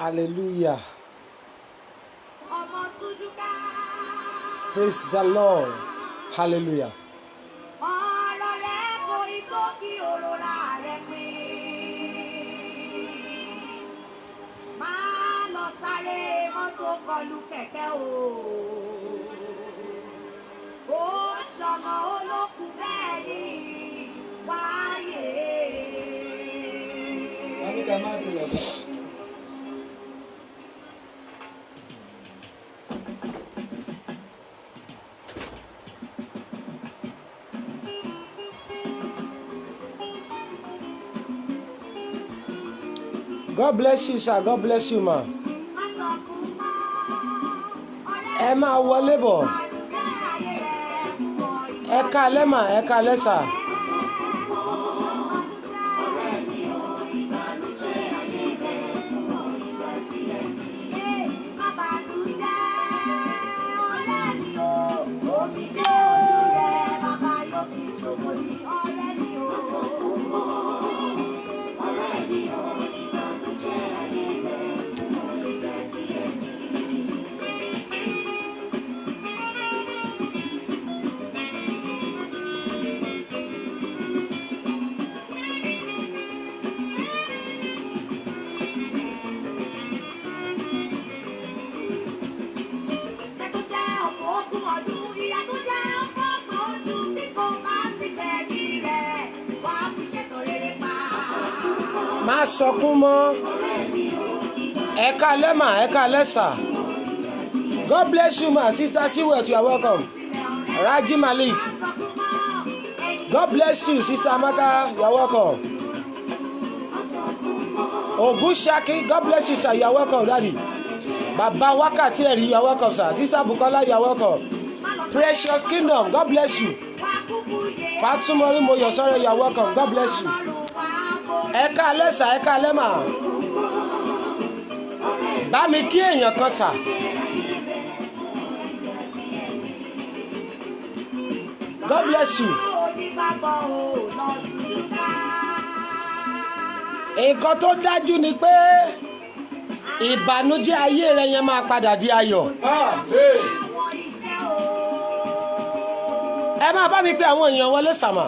Hallelujah. Praise the Lord. Hallelujah. God bless you, sir. God bless you, ma. Ẹ máa wọlé bọ̀. Ẹ káalẹ́ mà, ẹ káalẹ́ sà. Má sọkún mọ́. Ẹ káalẹ́ mà, ẹ káalẹ́ sà. God bless you, ma. Sister Siwet, you are welcome. Raji Malik. God bless you, Sister Amaka, you are welcome. Ogun Shaki, God bless you, sir, you are welcome, Daddy. Baba Wakati Eri, you are welcome, sir. Sister Bukola, you are welcome. Precious Kingdom, God bless you. Fatumori Moyosore, you are welcome, God bless you. Ẹ káalẹ́ sà, ẹ káalẹ́ mà. Bá mi kí èèyàn kan sà. God bless you. Nǹkan tó dájú ni pé ìbànújẹ́ ayé rẹ yẹn máa padà di ayọ̀. Ẹ máa bá mi pè àwọn èèyàn wọlé sàmà.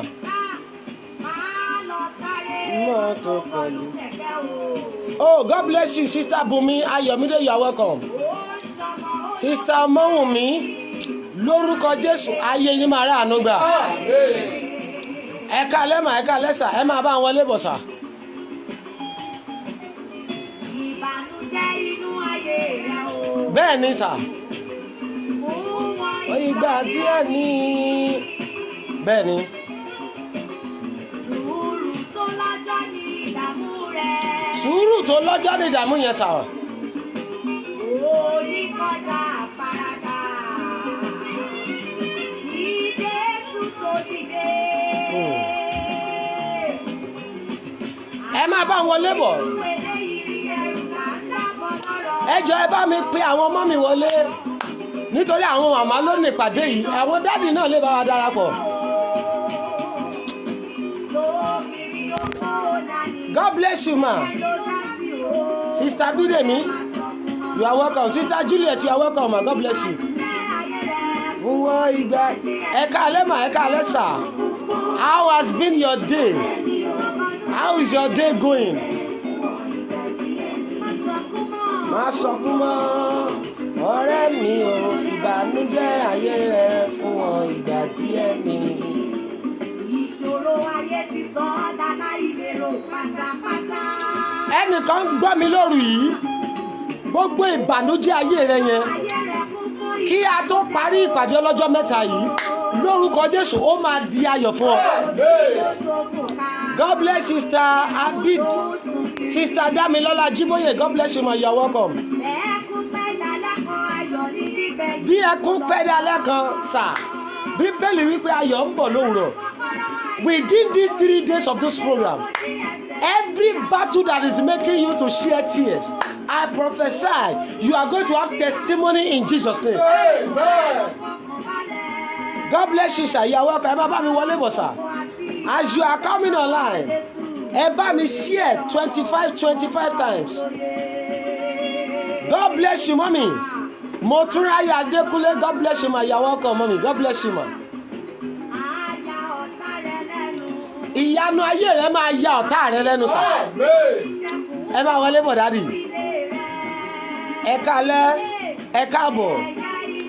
Oh, God bless you, Sister Bumi Ayomide, you are welcome. Sister Mọ́wùnmí, lórúkọ Jésù, ayé yín máa rà àánú gbà. Ẹ káalẹ́ mà, ẹ káalẹ́ sà, ẹ máa bá wọn wọlé bọ̀ sà. Bẹ́ẹ̀ ni sà. Ìgbà díẹ̀ ni. Bẹ́ẹ̀ ni. Sùúrù tó lọ́jọ́ ní ìdààmú yẹn sà. Ẹ máa bá wọn wọlé bọ̀. Ẹ jọ̀ọ́ ẹ bá mi pe àwọn ọmọ mi wọlé nítorí àwọn màmá ló ní ìpàdé yìí, àwọn dádì náà lè bá wa darapọ̀. God bless you, ma. Sister Bidemi, you are welcome. Sister Juliet, you are welcome, ma. God bless you. Ẹ káalẹ́ mà, ẹ káalẹ́ sà. How has been your day? How is your day going? Má sọkún mọ́, ọ̀rẹ́ mi o, ìbànújẹ́ ayé rẹ fún wọn ìgbà díẹ̀ ni. Ìṣòro ayé ti sọ ọ́ dáná ìlérò pátápátá. Ẹnìkan gbọ́ mi lóru yìí, gbogbo ìbànújẹ́ ayé rẹ yẹn, kí a tó parí ìpàdé ọlọ́jọ́ mẹ́ta yìí, lórúkọ Jésù ó máa di ayọ̀ fún ọ. God bless Sister Abid, Sister Damilola Jiboye, God bless you, ma, you are welcome. Bí ẹkún pẹ́ dalẹ́ kan sà, Bíbélì wípé ayọ̀ ń bọ̀ lówùrọ̀. Within these 3 days of this program, every battle that is making you to shed tears, I prophesy you are going to have testimony in Jesus' name. Amen. God bless you, sir. You are welcome. Ẹ bá mi wọlé bọ̀ sà. As you are coming online, ẹ bá mi share 25 times. God bless you, mommy. Motunrayo Adekunle, God bless you, ma. You are welcome, mommy. God bless you, ma. Ìyanu ayé rẹ máa ya ọ̀tá rẹ lẹ́nu sà. Ẹ máa wọlé bọ̀ dádì. Ẹ káalẹ́, ẹ káàbọ̀,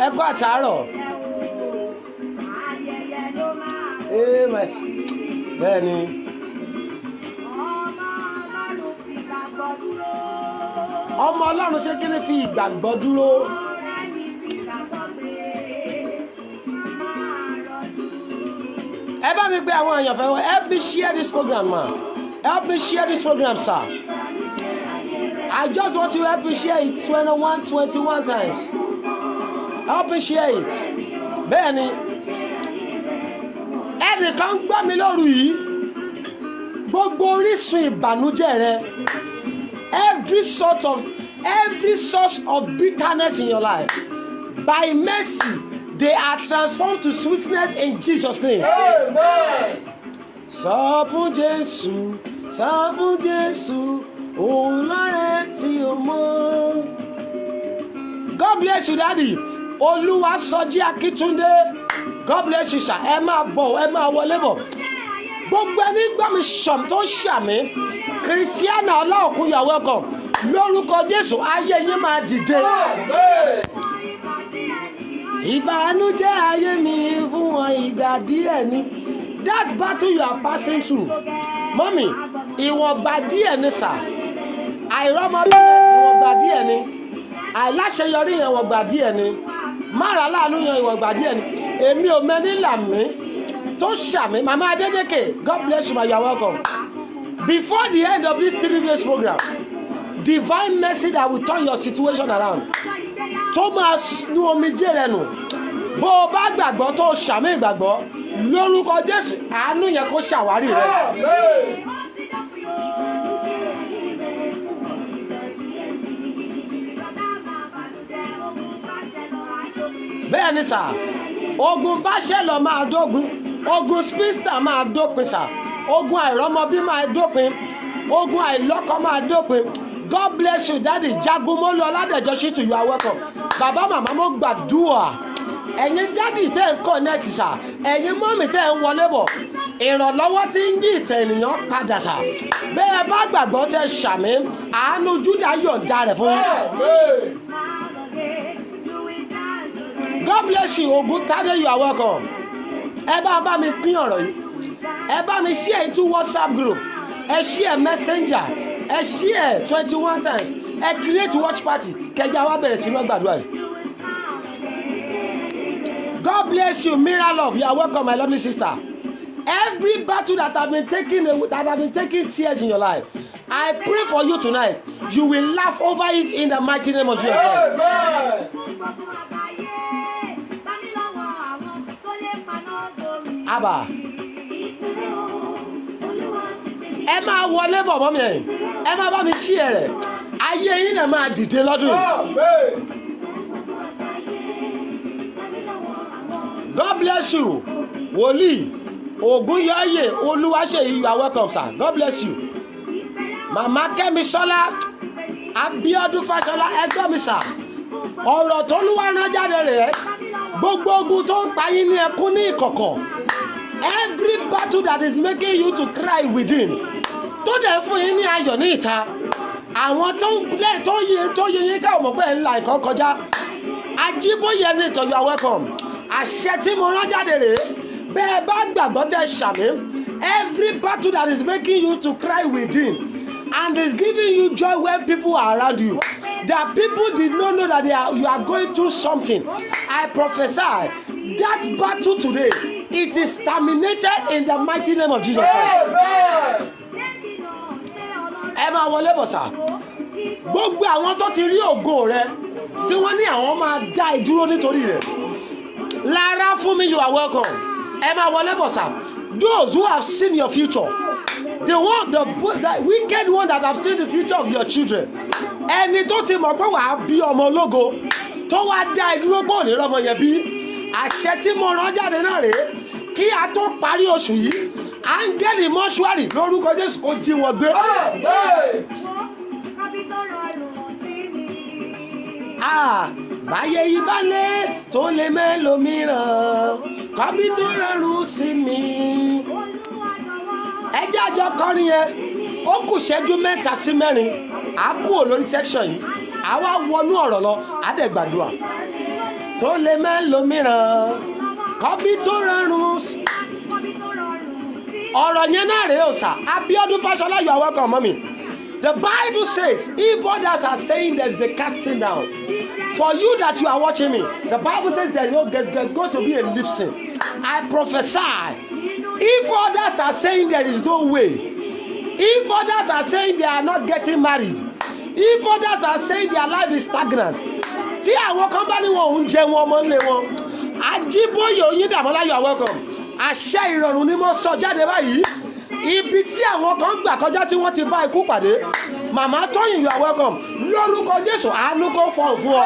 ẹ kú àtàárọ̀. Bẹ́ẹ̀ni. Ọmọ Ọlọ́run ṣe kí ni fi ìgbàgbọ́ dúró. Ẹ bá mi pé àwọn èèyàn fẹ́ wọ́n. Help me share this program, ma. Help me share this program, sir. I just want to help you share it 21 times. Help me share it. Bẹ́ẹ̀ni. Ẹnìkan ń gbọ́ mi lóru yìí. Gbogbo orísun ìbànújẹ́ rẹ. Every source of bitterness in your life. By mercy, they are transformed to sweetness in Jesus' name. Amen. Sọ fún Jésù, òun lọ́rẹ́ tí o mọ̀. God bless you, daddy. Olúwaṣọjí Akíntúndé. God bless you, sir. Ẹ máa bọ̀, ẹ máa wọlé bọ̀. Gbogbo ẹni gbọ́ mi ṣọ̀m tó ń ṣàmì. Christiana Ọláòkun, you are welcome. Lórúkọ Jésù, ayé yín máa dìde. Ìbànújẹ́ ayé mi fún wọn ìgbà díẹ̀ ni. That battle you are passing through, mommy, ìwọ̀nba díẹ̀ ni sà. Àìrọ́mọbí ìwọ̀nba díẹ̀ ni. Àìláṣeyọrí yẹn ìwọ̀nba díẹ̀ ni. Mára láàánú yẹn ìwọ̀nba díẹ̀ ni. Èmi ò mẹ́ni làmí tó ṣàmì. Mama Adédèké, God bless you, ma, you are welcome. Before the end of this 3 days program, divine mercy that will turn your situation around. Tó máa nu omijé rẹ nù. Bó o bá gbàgbọ́ tó ṣàmì ìgbàgbọ́, lórúkọ Jésù, àánú yẹn kó ṣàwárí rẹ. Bẹ́ẹ̀ ni sà, ogun báṣẹ́lọ̀ máa dópin, ogun spinster máa dópin sà, ogun àìrọ́mọbí máa dópin, ogun àìlọ́kọ máa dópin. God bless you, daddy. Jagunmolu Ọládẹ̀jọ Ṣítù, you are welcome. Bàbá màmá mo gbàdúrà. Ẹ̀yin daddy tẹ́ ń connect sà, ẹ̀yin mọ́mì tẹ́ ń wọlé bọ̀. Ìrànlọ́wọ́ tí ń yí ìtẹ̀ ènìyàn padà sà. Bẹ́ẹ̀ bá gbàgbọ́ tẹ́ ṣàmì, àánú Júdà yọ̀ǹda rẹ̀ fún yín. God bless you, Ògúntádé, you are welcome. Ẹ bá mi pín ọ̀rọ̀ yìí. Ẹ bá mi share into WhatsApp group. Ẹ share Messenger. Ẹ share 21 times. Ẹ create watch party. Kẹjá wa bẹ̀rẹ̀ sí ní gbàdúrà yìí. God bless you, Mira Love. You are welcome, my lovely sister. Every battle that have been taking tears in your life, I pray for you tonight. You will laugh over it in the mighty name of Jesus. Amen. Abba. Ẹ máa wọlé bọ̀ mọ́ mi ẹ̀yìn. Ẹ máa bá mi ṣí ẹ rẹ̀. Ayé yín náà máa dìde lọ́dún. God bless you. Wòlíì Ògúnyọ̀yè Olúwaṣeyì, you are welcome, sir. God bless you. Màmá Kẹ́misọ́lá Abíọ́dún Fáṣọlá, ẹgbẹ́ mi sà. Ọ̀rọ̀ tó Olúwa rán jáde rẹ̀. Gbogbo ogun tó ń pa yín ní ẹkún ní ìkọ̀kọ̀. Every battle that is making you to cry within. Tó dẹ̀ fún yín ní ayọ̀ ní ìta. Àwọn tó yẹ yín ká mọ̀ pé ńlá ìkan kọjá. Ajíbóyè ní ìtọ́, you are welcome. Àṣẹ tí mo rán jáde rèé. Bẹ́ẹ̀ bá gbàgbọ́ tẹ́ ṣàmì. Every battle that is making you to cry within and is giving you joy when people are around you, that people did not know that you are going through something. I prophesy that battle today, it is terminated in the mighty name of Jesus Christ. Ẹ máa wọlé bọ̀ sà. Gbogbo àwọn tó ti rí ògo rẹ tí wọ́n ní àwọn máa dá ìdúró nítorí rẹ̀. Lára fún mi, you are welcome. Ẹ máa wọlé bọ̀ sà. Those who have seen your future, the wicked one that have seen the future of your children, ẹni tó ti mọ̀ pé wàá bí ọmọ ológo tó wá dá ìdúró pọ̀ ní ọmọ yẹn bí. Àṣẹ tí mo rán jáde náà rèé, kí a tó parí oṣù yìí, áńgẹ́lì mọ́ṣúárì lórúkọ Jésù kó jí wọn gbé. báyé yìí bá lé tó lè mẹ́lòmíràn kọ́bí tó rọrùn sí mi. ẹ jẹ́ àjọ kọrin yẹn ó kù ṣẹ́jú 3 sí 4 á kúrò lórí section yìí àwa wọnú ọ̀rọ̀ lọ àdẹ̀gbàdùà tó lè mẹ́lòmíràn kọ́bí tó rọrùn sí. ọ̀rọ̀ yẹn náà rèé òsà Abíọ́dún Fáṣọlá, you are welcome, mommy. The Bible says, if others are saying there is a casting down, for you that you are watching me, the Bible says there's going to be a lifting. I prophesy, if others are saying there is no way, if others are saying they are not getting married, if others are saying their life is stagnant, tí àwọn kan bá ní wọn ò ń jẹ wọn ọmọ nílé wọn, Ajíbóyè Oyíndàmọ́lá, you are welcome. Àṣẹ ìrọ̀rùn ni mo sọ jáde báyìí. Ibi tí àwọn kan gbà kọjá tí wọ́n ti bá ikú pàdé, màmá Tóyìn, you are welcome. Lórúkọ Jésù, àánú kó fọhùn fún ọ.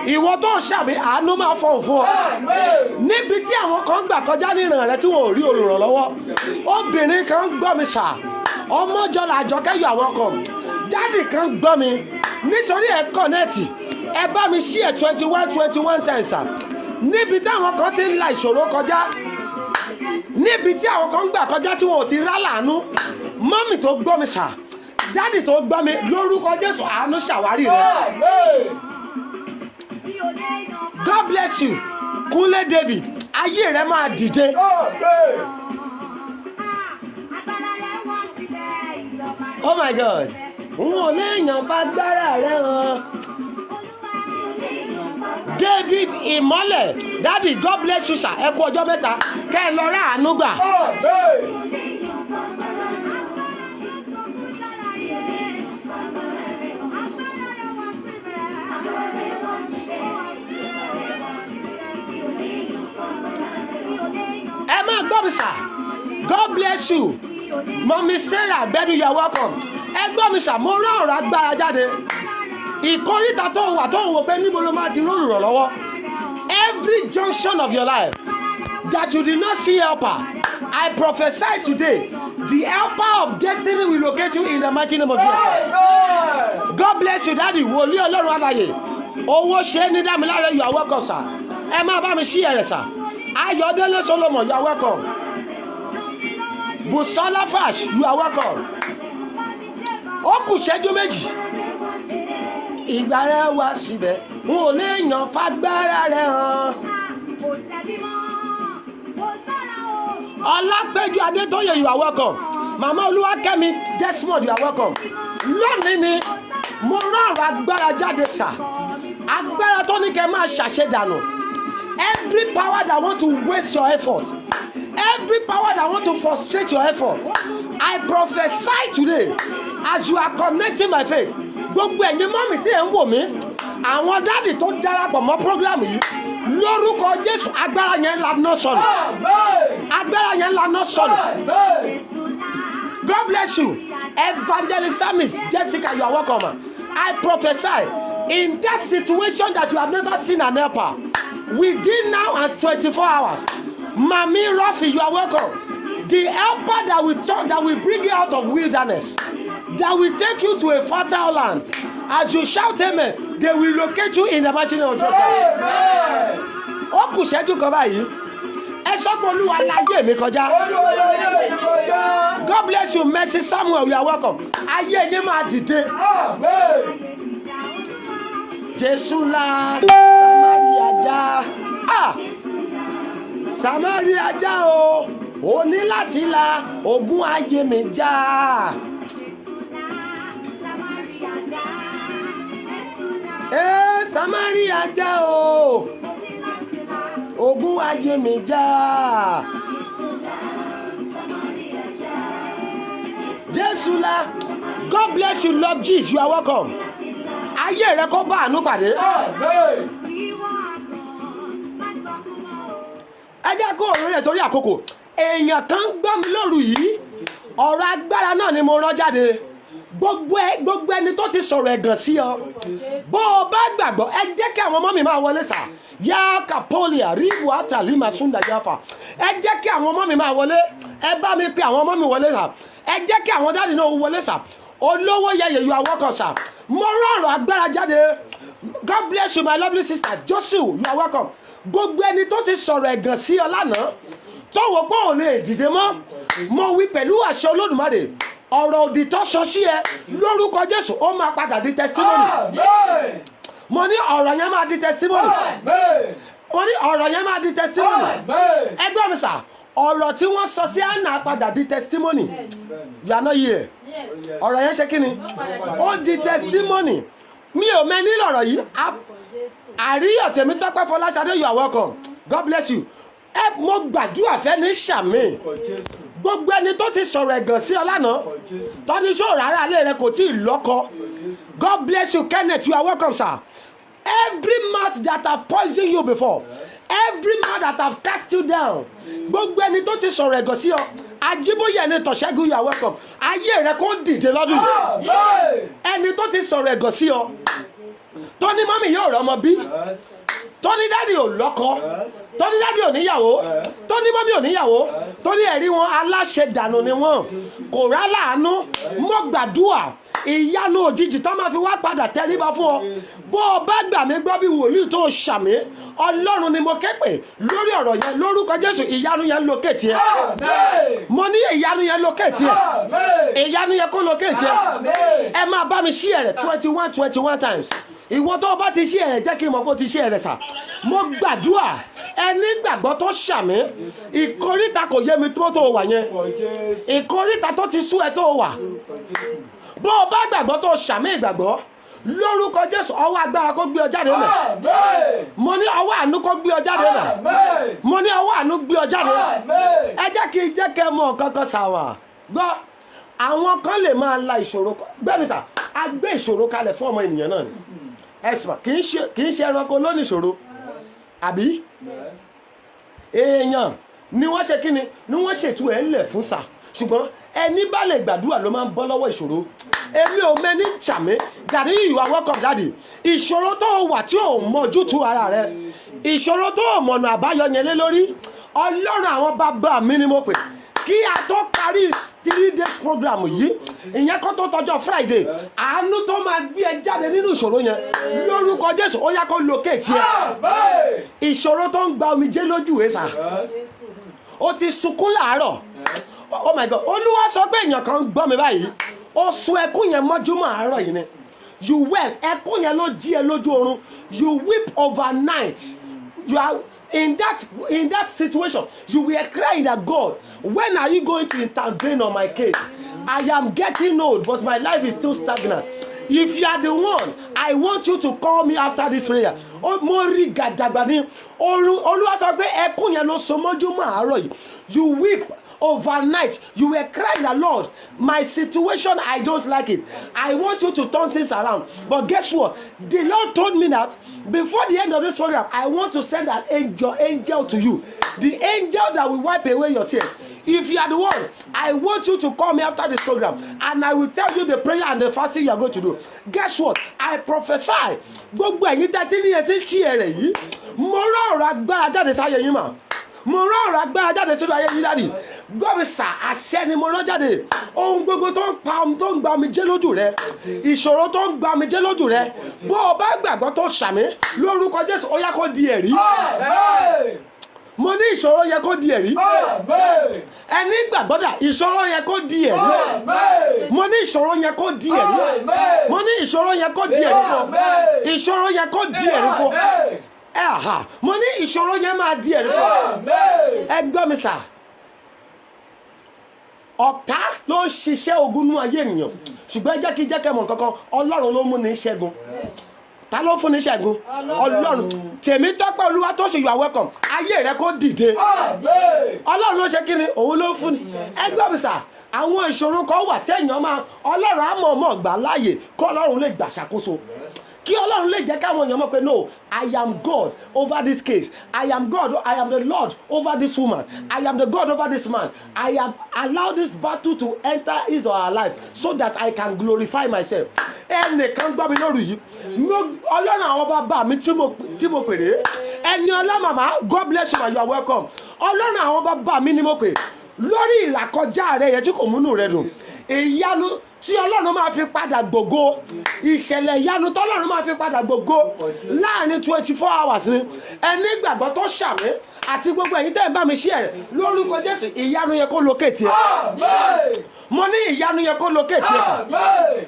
Ìwọ tó ń ṣàmì, àánú máa fọhùn fún ọ. Níbi tí àwọn kan gbà kọjá níràn rẹ tí wọn ò rí olùrànlọ́wọ́, obìnrin kan gbọ́ mi sà, Ọmọjọ́lá Àjọkẹ́, you are welcome. Dádì kan gbọ́ mi nítorí ẹ̀ kọ́nẹ́ẹ̀tì, ẹ bá mi ṣí ẹ̀ 21 times sà. Níbi tí àwọn kan ti ń la ìṣòro kọjá, níbi tí àwọn kan gbà kọjá tí wọn ò ti rá láàánú, mọ́mì tó gbọ́ mi sà, dádì tó gbọ́ mi, lórúkọ Jésù àánú ṣàwárí rẹ. God bless you, Kúnlé David, ayé rẹ máa dìde. Oh my God, n ò léèyàn bá gbára rẹ hàn. David Ìmọ́lẹ̀, daddy, God bless you sir, ẹ kú ọjọ́ mẹ́ta kẹ́ ẹ lọ rà àánú gbà. Ẹ máa gbọ́ mi sir, God bless you, Mommy Sarah Gbẹ́dú, you are welcome. Ẹ gbọ́ mi sir, mo rán ọ̀rọ̀ agbára jáde. Ìkóríta tó wà tó ń wò pé níbo ló máa ti rọrùn rọ̀ lọ́wọ́. Every junction of your life that you did not see helper, I prophesy today, the helper of destiny will locate you in the mighty name of Jesus. God bless you, daddy. Wòlíì Ọlọ́run alààyè. Owó ṣe ní Dámiláre, you are welcome sir. Ẹ máa bá mi ṣí ẹ̀rẹ̀ sir. Ayọ̀délé Solomon, you are welcome. Busola Fash, you are welcome. Ó kù ṣẹ́jú méjì. Ìgbà rẹ wá síbẹ̀, n ò lè yàn fagbára rẹ hàn. Ọlápẹ́jú Adétóyè, you are welcome. Màmá Olúwakẹ́mi Desmond, you are welcome. Lónìí ni mo rán ọ̀rọ̀ agbára jáde sà. Agbára tó ní kẹ́ máa ṣàṣedànù. Every power that want to waste your effort, every power that want to frustrate your effort, I prophesy today as you are connecting my faith. Gbogbo ẹ̀yin mọ́mì tí ẹ̀ ń wò mí, àwọn dáàdì tó darapọ̀ mọ́ program yìí, lórúkọ Jésù agbára yẹn lànà sọnù. Agbára yẹn lànà sọnù. God bless you. Evangelist Samis Jessica, you are welcome. I prophesy in that situation that you have never seen an helper, within now and 24 hours, Mami Rafi, you are welcome. The helper that will bring you out of wilderness, that will take you to a fertile land. As you shout amen, they will locate you in the mighty name of Jesus. Ó kù ṣẹ́jú kan báyìí. Ẹ sọ pé Olúwa láyé mi kọjá. God bless you, Mercy Samuel, you are welcome. Ayé yín máa dìde. Jésù la Samaria já. Samaria já o. Ó ní láti la ogun ayé mi já. Samaria já o. Ogun ayé mi já. Jésù la. God bless you, Lord Jesus, you are welcome. Ayé rẹ kó bá àánú pàdé. Ẹ jẹ́ kó òun rẹ̀ torí àkókò. Èèyàn kan gbọ́ mi lóru yìí. Ọ̀rọ̀ agbára náà ni mo rán jáde. Gbogbo ẹni tó ti sọ̀rọ̀ ẹ̀gàn sí ọ. Bó o bá gbàgbọ́, ẹ jẹ́ kí àwọn ọmọ mi máa wọlé sà. Yá Kapolia, Ribu Atali Masunda Yafa. Ẹ jẹ́ kí àwọn ọmọ mi máa wọlé. Ẹ bá mi pe àwọn ọmọ mi wọlé sà. Ẹ jẹ́ kí àwọn dáàdì náà wọlé sà. Olówó yẹyẹ, you are welcome sà. Mo rán ọ̀rọ̀ agbára jáde. God bless you my lovely sister Joshua, you are welcome. Gbogbo ẹni tó ti sọ̀rọ̀ ẹ̀gàn sí ọ lánàá tó wò pé òun lè dìde mọ́, mo wí pẹ̀lú àṣẹ Olódùmarè ọ̀rọ̀ òdì tó sọ sí ẹ lórúkọ Jésù ó máa padà di testimony. Mo ní ọ̀rọ̀ yẹn máa di testimony. Mo ní ọ̀rọ̀ yẹn máa di testimony. Ẹgbẹ́ mi sà, ọ̀rọ̀ tí wọ́n sọ sí Hánà padà di testimony. You are not here. Ọ̀rọ̀ yẹn ṣe kí ni? Ó di testimony. Mi ò mẹ́ nílò ọ̀rọ̀ yìí. Àríyọ̀ Tèmítọ́pẹ́ Fọláṣadé, you are welcome. God bless you. Mo gbàdúrà fẹ́ ní sàmì. Gbogbo ẹni tó ti sọ̀rọ̀ ẹ̀gàn sí ọ lánàá tọ́ni sọ̀rọ̀ ara alẹ́ rẹ kò tí ì lọ́kọ. God bless you Kenneth, you are welcome sir. Every mouth that have poisoned you before, every mouth that have cast you down, gbogbo ẹni tó ti sọ̀rọ̀ ẹ̀gàn sí ọ, Ajíbóyè ẹni Tọ̀ṣẹ́gun, you are welcome. Ayé rẹ kò dìde lọ́dún yìí. Ẹni tó ti sọ̀rọ̀ ẹ̀gàn sí ọ tọ́ni mọ́mì yóò rọ ọmọ bí, tọ́ni dádì ò lọ́kọ, tọ́ni dádì ò níyàwó, tọ́ni mọ́mí ò níyàwó, tọ́ni ẹ̀rí wọn aláṣẹ dànù ni wọ́n kò rá láàánú. Mo gbàdúrà ìyanu òjijì tó máa fi wá padà tẹríba fún ọ. Bó o bá gbà mí gbọ́ bí wòlíì tó ṣàmì, Ọlọ́run ni mo ké pè lórí ọ̀rọ̀ yẹn lórúkọ Jésù. Ìyanu yẹn lókè tiẹ̀. Mo ní ìyanu yẹn lókè tiẹ̀. Ìyanu yẹn kó lókè tiẹ̀. Ẹ máa bá mi share rẹ̀ 21 times. Ìwọ tó bá ti share rẹ̀ jẹ́ kí n mọ̀ kó ti share rẹ̀ sà. Mo gbàdúrà ẹni gbàgbọ́ tó ṣàmì, ìkóríta kò yé mi tó wà yẹn, ìkóríta tó ti sú ẹ tó wà. Bó o bá gbàgbọ́ tó ṣàmì ìgbàgbọ́ lórúkọ Jésù, ọwọ́ agbára kó gbé ọ jáde lẹ̀. Mo ní ọwọ́ àánú kó gbé ọ jáde lẹ̀. Mo ní ọwọ́ àánú gbé ọ jáde. Ẹ jẹ́ kí n jẹ́ kẹ́ mọ̀ kankan sàwà. Gbọ́ àwọn kan lè máa la ìṣòro gbẹ́mi sà, a gbé ìṣòro kalẹ̀ fún ọmọ ènìyàn náà ni. Ẹ̀sìn kì í ṣe ẹranko lónìí ìṣòro àbí èèyàn ni wọ́n ṣe kí ni wọ́n ṣètò ẹ̀ ńlẹ̀ fún sà. Ṣùgbọ́n ẹni bá lè gbàdúrà ló máa ń bọ́ lọ́wọ́ ìṣòro. Èmi ò mẹ́ni ṣàmì. Daddy, you are welcome daddy. Ìṣòro tó wà tí ò mọ̀jú tú ara rẹ̀, ìṣòro tó mọ̀nà àbáyọ yẹn lé lórí, Ọlọ́run àwọn bàbá mi ni mo pè kí a tó parí 3 days program yìí, ìyẹn kó tó tọjọ́ Friday, àánú tó máa gbé ẹ jáde nínú ìṣòro yẹn lórúkọ Jésù ó yá kó locate tiẹ̀. Ìṣòro tó ń gba omijé lójú ẹ̀ sà, ó ti sunkún láàárọ̀. Oh my God, Olúwa sọ pé èèyàn kan gbọ́ mi báyìí, ó sun ẹkún yẹn mọ́júmọ́ àárọ̀ yìí ni. You wept, ẹkún yẹn ló jí ẹ lójú oorun. You weep overnight. You are in that situation. You were crying that God, when are you going to intervene on my case? I am getting old, but my life is still stagnant. If you are the one, I want you to call me after this prayer. Mo rí gàdàgbà ní Olúwa sọ pé ẹkún yẹn ló so mọ́júmọ́ àárọ̀ yìí. You weep overnight. You were crying that Lord, my situation, I don't like it. I want you to turn things around. But guess what? The Lord told me that before the end of this program, I want to send an angel to you. The angel that will wipe away your tears. If you are the one, I want you to call me after this program and I will tell you the prayer and the fasting you are going to do. Guess what? I prophesy. Gbogbo ẹ̀yin tẹ́tí ní etí ṣí ẹ̀rẹ̀ yìí, mo rán ọ̀rọ̀ agbára jáde sáyé yín mà. Mo rán ọ̀rọ̀ agbára jáde sínú ayé yín dáàdì. Gbọ́mísà àṣẹ ni mo rán jáde. Ohun gbogbo tó ń gba omijé lójú rẹ, ìṣòro tó ń gba omijé lójú rẹ, bó o bá gbàgbọ́ tó ṣàmì lórúkọ Jésù ó yá kó di ẹ̀rí. Mo ní ìṣòro yẹ kó di ẹ̀rí. Ẹni gbàgbọ́dà ìṣòro yẹ kó di ẹ̀rí. Mo ní ìṣòro yẹ kó di ẹ̀rí. Mo ní ìṣòro yẹ kó di ẹ̀rí fún. Ìṣòro yẹ kó di ẹ̀rí fún. Mo ní ìṣòro yẹn máa di ẹ̀rí fún. Ẹ gbọ́ mi sà. Ọ̀tá ló ń ṣiṣẹ́ ogun nú ayé ènìyàn. Ṣùgbọ́n jẹ́ kí jẹ́ kẹ́mọ̀ kankan, Ọlọ́run ló mú ní ṣẹ́gun. Ta ló fún ní ṣẹ́gun? Ọlọ́run. Tèmítọ́pẹ́ Olúwatósìn, you are welcome. Ayé rẹ kó dìde. Ọlọ́run ló ṣe kí ni? Òun ló fún ni. Ẹ gbọ́ mi sà. Àwọn ìṣòro kan wà tí èèyàn máa Ọlọ́run á mọ̀ọ́mọ̀ gbà láàyè kó Ọlọ́run lè gbà ṣàkóso. Kí Ọlọ́run lè jẹ́ káwọn èèyàn mọ̀ pé no, I am God over this case. I am God, I am the Lord over this woman. I am the God over this man. I have allowed this battle to enter his or her life so that I can glorify myself. Ẹnìkan gbọ́ mi lórí yìí. Ọlọ́run àwọn bàbá mi tí mo pèrè. Ẹni ọlá màmá, God bless you and you are welcome. Ọlọ́run àwọn bàbá mi ni mo pè. Lórí ìlàkọjá rẹ yẹn tí kò múnú rẹ dùn. Ìyanu tí ọlọ́run máa fi padà gbògo, ìṣẹ̀lẹ̀ ìyanu tọ́lọ́run máa fi padà gbògo láàrin 24 hours ni. Ẹni gbàgbọ́ tó ṣàmì àti gbogbo ẹ̀yin tẹ́ ẹ̀ bá mi ṣí ẹ̀rẹ̀ lórúkọ Jésù, ìyanu yẹn kó locate ẹ. Mo ní ìyanu yẹn kó locate ẹ.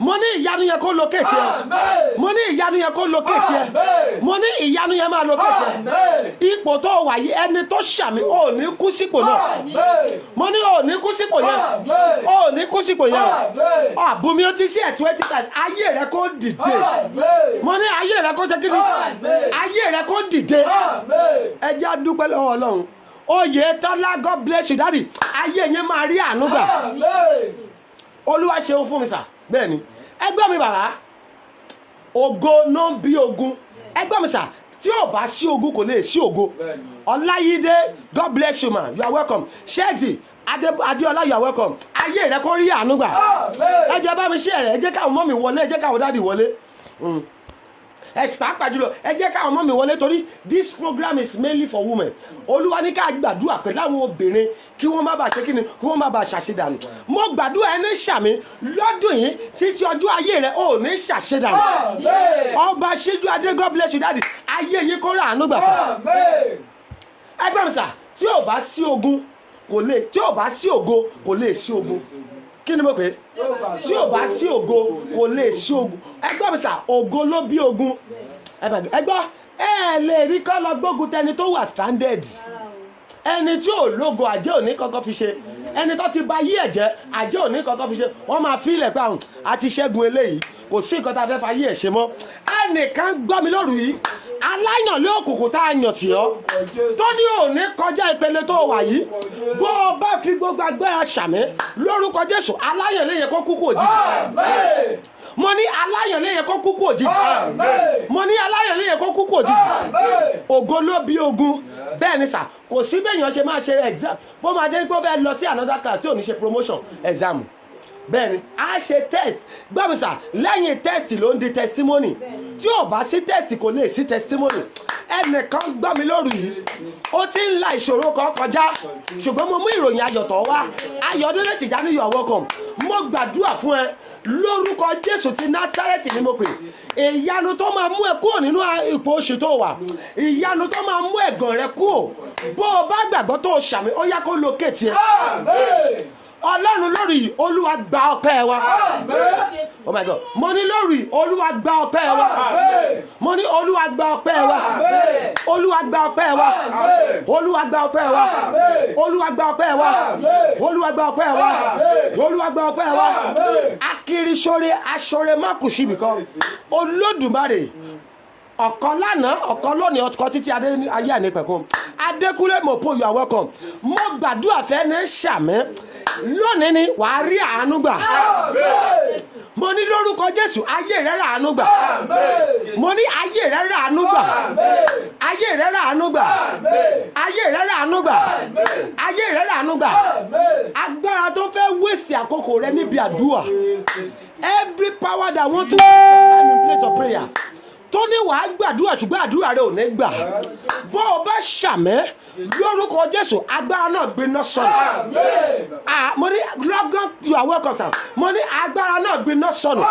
Mo ní ìyanu yẹn kó locate ẹ. Mo ní ìyanu yẹn kó locate ẹ. Mo ní ìyanu yẹn máa locate ẹ. Ipò tó wà yìí, ẹni tó ṣàmì ò ní kú sípò náà. Mo ní ò ní kú sípò yẹn. Ò ní kú sípò yẹn. Àbùmí ó ti ṣe ẹ̀ 20 times. Ayé rẹ kó dìde. Mo ní ayé rẹ kó ṣe kí ni? Ayé rẹ kó dìde. Ẹ jẹ́ á dúpẹ́ lọ́wọ́ Ọlọ́run. Oyètọ́lá, God bless you daddy. Ayé yẹn máa rí àánú gbà. Olúwa ṣeun fún mi sà. Bẹ́ẹ̀ ni. Ẹgbẹ́ mi bàbá. Ògo ló ń bí ogun. Ẹgbẹ́ mi sà. Tí ò bá sí ogun kò lè sí ògo. Ọláyídé, God bless you man. You are welcome. Ṣẹ́ẹ̀tì Adéọlá, you are welcome. Ayé rẹ kó rí àánú gbà. Ẹ jẹ́ bá mi ṣe ẹ̀rẹ̀. Ẹ jẹ́ káwọn ọmọ mi wọlé. Ẹ jẹ́ káwọn dáàdì wọlé. Pàápàá jùlọ ẹ jẹ́ káwọn ọmọ mi wọlé torí this program is mainly for women. Olúwa ní ká gbàdúrà pẹ̀lú àwọn obìnrin kí wọ́n má bàa ṣe kí ni, kí wọ́n má bàa ṣàṣedànù. Mo gbàdúrà ẹni ṣàmì lọ́dún yìí títí ọjọ́ ayé rẹ̀ ò ní ṣàṣedànù. Ọba Ṣíjú Adé, God bless you daddy. Ayé yìí kó rà àánú gbà sá. Ẹgbẹ́ mi sà, tí ò bá sí ogun kò lè, tí ò bá sí ògo kò lè sí ogun. Kí ni mo pè é? Tí ò bá sí ògo kò lè sí ogun. Ẹgbẹ́ mi sà, ògo ló bí ogun. Ẹgbọ́ ẹ lè rí kọ́ lọ gbógun tẹni tó wà stranded. Ẹni tí ò lógo àjẹ́ òní kọ́kọ́ fi ṣe. Ẹni tó ti bà yí ẹ̀jẹ̀ àjẹ́ òní kọ́kọ́ fi ṣe. Wọ́n máa fi ilẹ̀ pé àrùn àti ṣẹ́gun eléyìí kò sí nǹkan tá a fẹ́ fa yí ẹ̀ ṣe mọ́. Ẹnìkan gbọ́ mi lóru yìí, aláyànlé òkùnkùn tá a yàn tì ọ́ tó ní òní kọjá ìpele tó wà yìí, bó o bá fi gbogbo agbára ṣàmì lórúkọ Jésù, aláyànlé yẹn kó kúkú òjijì. Mo ní aláyànlé yẹn kó kúkú òjijì. Mo ní aláyànlé yẹn kó kúkú òjijì. Ògo ló bí ogun. Bẹ́ẹ̀ ni sà, kò sí béèyàn ṣe máa ṣe exam bó máa dé pé ó fẹ́ lọ sí another class tí ò ní ṣe promotion exam. Bẹ́ẹ̀ni a ṣe test gbàmísà lẹ́yìn test ló ń di testimony. Tí ò bá sí test kò lè sí testimony. Ẹnìkan gbọ́ mi lóru yìí, ó ti ń la ìṣòro kan kọjá ṣùgbọ́n mo mú ìròyìn ayọ̀tọ̀ wá. Ayọ̀délé Tìjání, you are welcome. Mo gbàdúrà fún ẹ lórúkọ Jésù ti Násárẹ́tì ni mo pè. Ìyanu tó máa mú ẹ kúrò nínú ipò oṣù tó wà, ìyanu tó máa mú ẹ̀gàn rẹ kúrò. Bó o bá gbàgbọ́ tó o ṣàmì, ó yá kó locate ẹ. Ọlọ́run lórí yìí, Olúwa gba ọpẹ́ wa. Oh my God. Mo ní lórí yìí, Olúwa gba ọpẹ́ wa. Mo ní Olúwa gba ọpẹ́ wa. Olúwa gba ọpẹ́ wa. Olúwa gba ọpẹ́ wa. Olúwa gba ọpẹ́ wa. Olúwa gba ọpẹ́ wa. Olúwa gba ọpẹ́ wa. Akirisore aṣore má kù síbi kan. Olódùmarè ọ̀kan lánàá ọ̀kan lónìí ọ̀kan títí ayé ànípẹ̀kún. Adékúnlé Mopo, you are welcome. Mo gbàdúrà fẹ́ ní ṣàmì lónìí ni wàá rí àánú gbà. Mo ní lórúkọ Jésù, ayé rẹ rà àánú gbà. Mo ní ayé rẹ rà àánú gbà. Ayé rẹ rà àánú gbà. Ayé rẹ rà àánú gbà. Ayé rẹ rà àánú gbà. Agbára tó fẹ́ wéṣì àkókò rẹ níbi àdúrà. Every power that want to stand in place of prayer. Tó ní wàá gbàdúrà ṣùgbọ́n àdúrà rẹ ò ní gbà. Bó o bá ṣàmẹ́ lórúkọ Jésù, agbára náà gbiná sọnù. Mo ní lọ́gán, you are welcome sir. Mo ní agbára náà gbiná sọnù.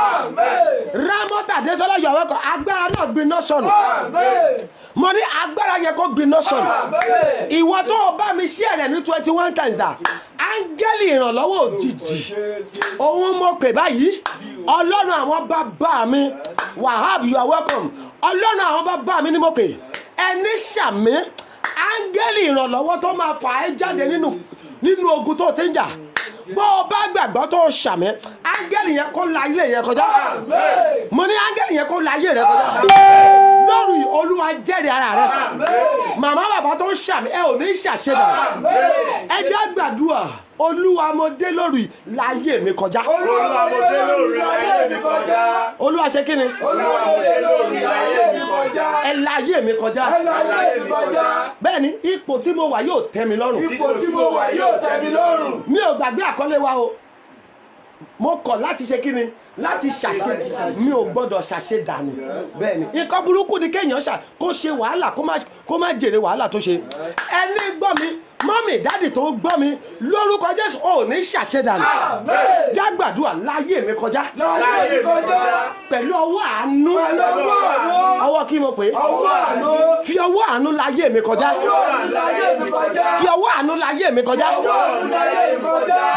Ramota Adésọlá, you are welcome. Agbára náà gbiná sọnù. Mo ní agbára yẹ kó gbiná sọnù. Ìwọ tó o bá mi share rẹ̀ ní 21 times dà. Áńgẹ́lì ìrànlọ́wọ́ òjijì. Òun mo pè báyìí. Ọlọ́run àwọn bàbá mi, Wahab, you are welcome. Ọlọ́run àwọn bàbá mi ni mo pè. Ẹni ṣàmì áńgẹ́lì ìrànlọ́wọ́ tó máa fà ẹ́ jáde nínú ogun tó ti ń jà. Bó o bá gbàgbọ́ tó ṣàmì, áńgẹ́lì yẹn kó la ilé yẹn kọjá. Mo ní áńgẹ́lì yẹn kó la ayé rẹ kọjá. Lórí Olúwa jẹ́rìí ara rẹ. Màmá bàbá tó ń ṣàmì, ẹ ò ní ṣàṣedà. Ẹ jẹ́ gbàdúrà. Olúwa mo dé lórí láyé mi kọjá. Olúwa mo dé lórí láyé mi kọjá. Olúwa ṣe kí ni? Olúwa mo dé lórí láyé mi kọjá. Ẹ láyé mi kọjá. Ẹ láyé mi kọjá. Bẹ́ẹ̀ni ipò tí mo wà yóò tẹ́ mi lọ́rùn. Ipò tí mo wà yóò tẹ́ mi lọ́rùn. Mi ò gbàgbé àkọlé wa o. Mo kọ̀ láti ṣe kí ni? Láti ṣàṣe. Mi ò gbọ́dọ̀ ṣàṣe dànù. Bẹ́ẹ̀ni nǹkan burúkú ni kéèyàn kó ṣe wàhálà kó má jèrè wàhálà tó ṣe. Ẹni gbọ́ mi mọ́mì dáàdì tó gbọ́ mi lórúkọ Jésù ò ní ṣàṣedànù. jágbàdúrà láyé mi kọjá. láyé mi kọjá. pẹ̀lú ọwọ́ àánú. ọwọ́ kí mo pè é. fi ọwọ́ àánú láyé mi kọjá. fi ọwọ́ àánú láyé mi kọjá.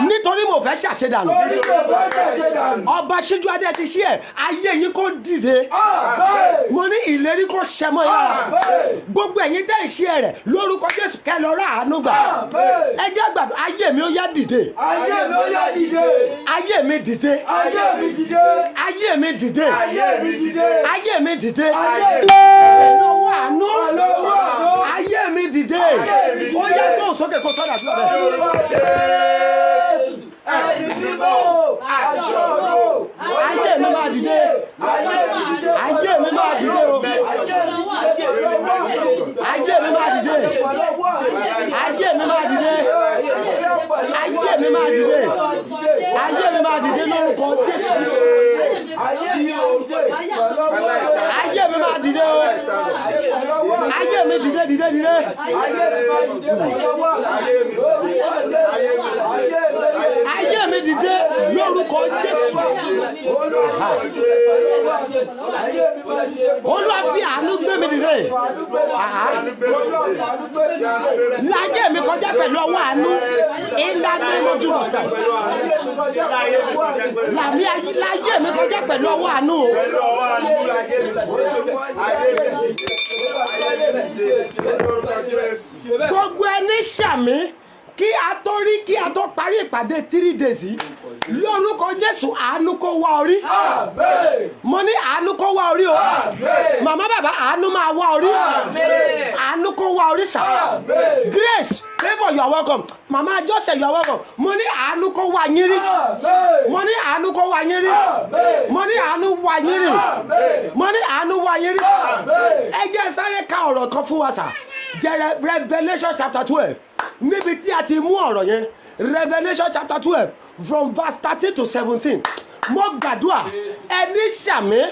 nítorí mo fẹ́ ṣàṣedànù. ọba ṣíjú adé ti ṣí ẹ̀ ayé yín kó dìde. mo ní ìlérí kó ṣẹ mọ́ yára. gbogbo ẹ̀yin tẹ́ ìṣe rẹ̀ lórúkọ Jésù kẹ́ lọ rà àánú gbà. ẹ jẹ́ gbàdúrà ayé mi ó yá dìde. ayé mi ó yá dìde. ayé mi dìde. ayé mi dìde. ayé mi dìde. ayé mi dìde. ayé mi dìde. ayé mi pẹ̀lú ọwọ́ àánú. àánú. ayé mi dìde. mi dìde. ó yá gbóhùn sókè kó sọ́dà bí ọ̀bẹ. ẹni mímọ́ aṣọ ògo. ayé mi máa dìde. ayé mi máa dìde o. ayé mi máa dìde. ayé mi máa dìde. ayé mi máa dìde. ayé mi máa dìde lórúkọ Jésù. ayé mi máa dìde o. ayé mi dìde dìde dìde. ayé mi dìde lórúkọ Jésù. Olúwa fi àánú gbé mi dìde. láyé mi kọjá pẹ̀lú ọwọ́ àánú. in the name of Jesus Christ. láyé mi kọjá pẹ̀lú ọwọ́ àánú. gbogbo ẹni ṣàmì kí a tó parí ìpàdé 3 days yìí lórúkọ Jésù àánú kó wá orí. mo ní àánú kó wá orí o. màmá bàbá àánú máa wá orí. àánú kó wá orí sà. Grace Favour you are welcome. màmá Joseph you are welcome. mo ní àánú kó wá yín rí. mo ní àánú kó wá yín rí. mo ní àánú wá yín rí. mo ní àánú wá yín rí. ẹ jẹ́ sáré ka ọ̀rọ̀ kan fún wa sà. jẹ́ Revelation chapter 12 níbi tí a ti mú ọ̀rọ̀ yẹn. Revelation chapter 12 from verse 13 to 17. mo gbàdúrà ẹni ṣàmì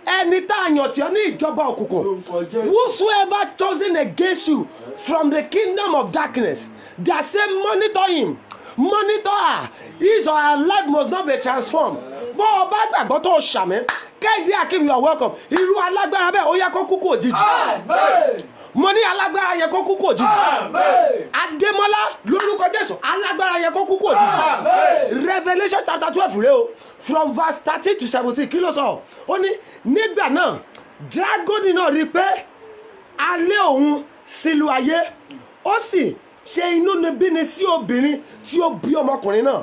ẹni tá a yàn tí ọ ní ìjọba òkùnkùn. whosoever chosen against you from the kingdom of darkness, that same monitor him, monitor her. His or her life must not be transformed. bó o bá gbàgbọ́ tó o ṣàmì Kẹ́hìndé Akim you are welcome. irú alágbára bẹ́ẹ̀ ó yá kó kú kú òjijì. mo ní alágbára yẹ kó kú kú òjijì. Adémọ́lá lórúkọ Jésù alágbára yẹ kó kú kú òjijì. Revelation chapter 12 rẹ o from verse 13 to 17 kí ló sọ. ó ní nígbà náà dragoni náà rí i pé alẹ́ òun sílùú ayé ó sì ṣe inúnibíni sí obìnrin tí ó bí ọmọkùnrin náà.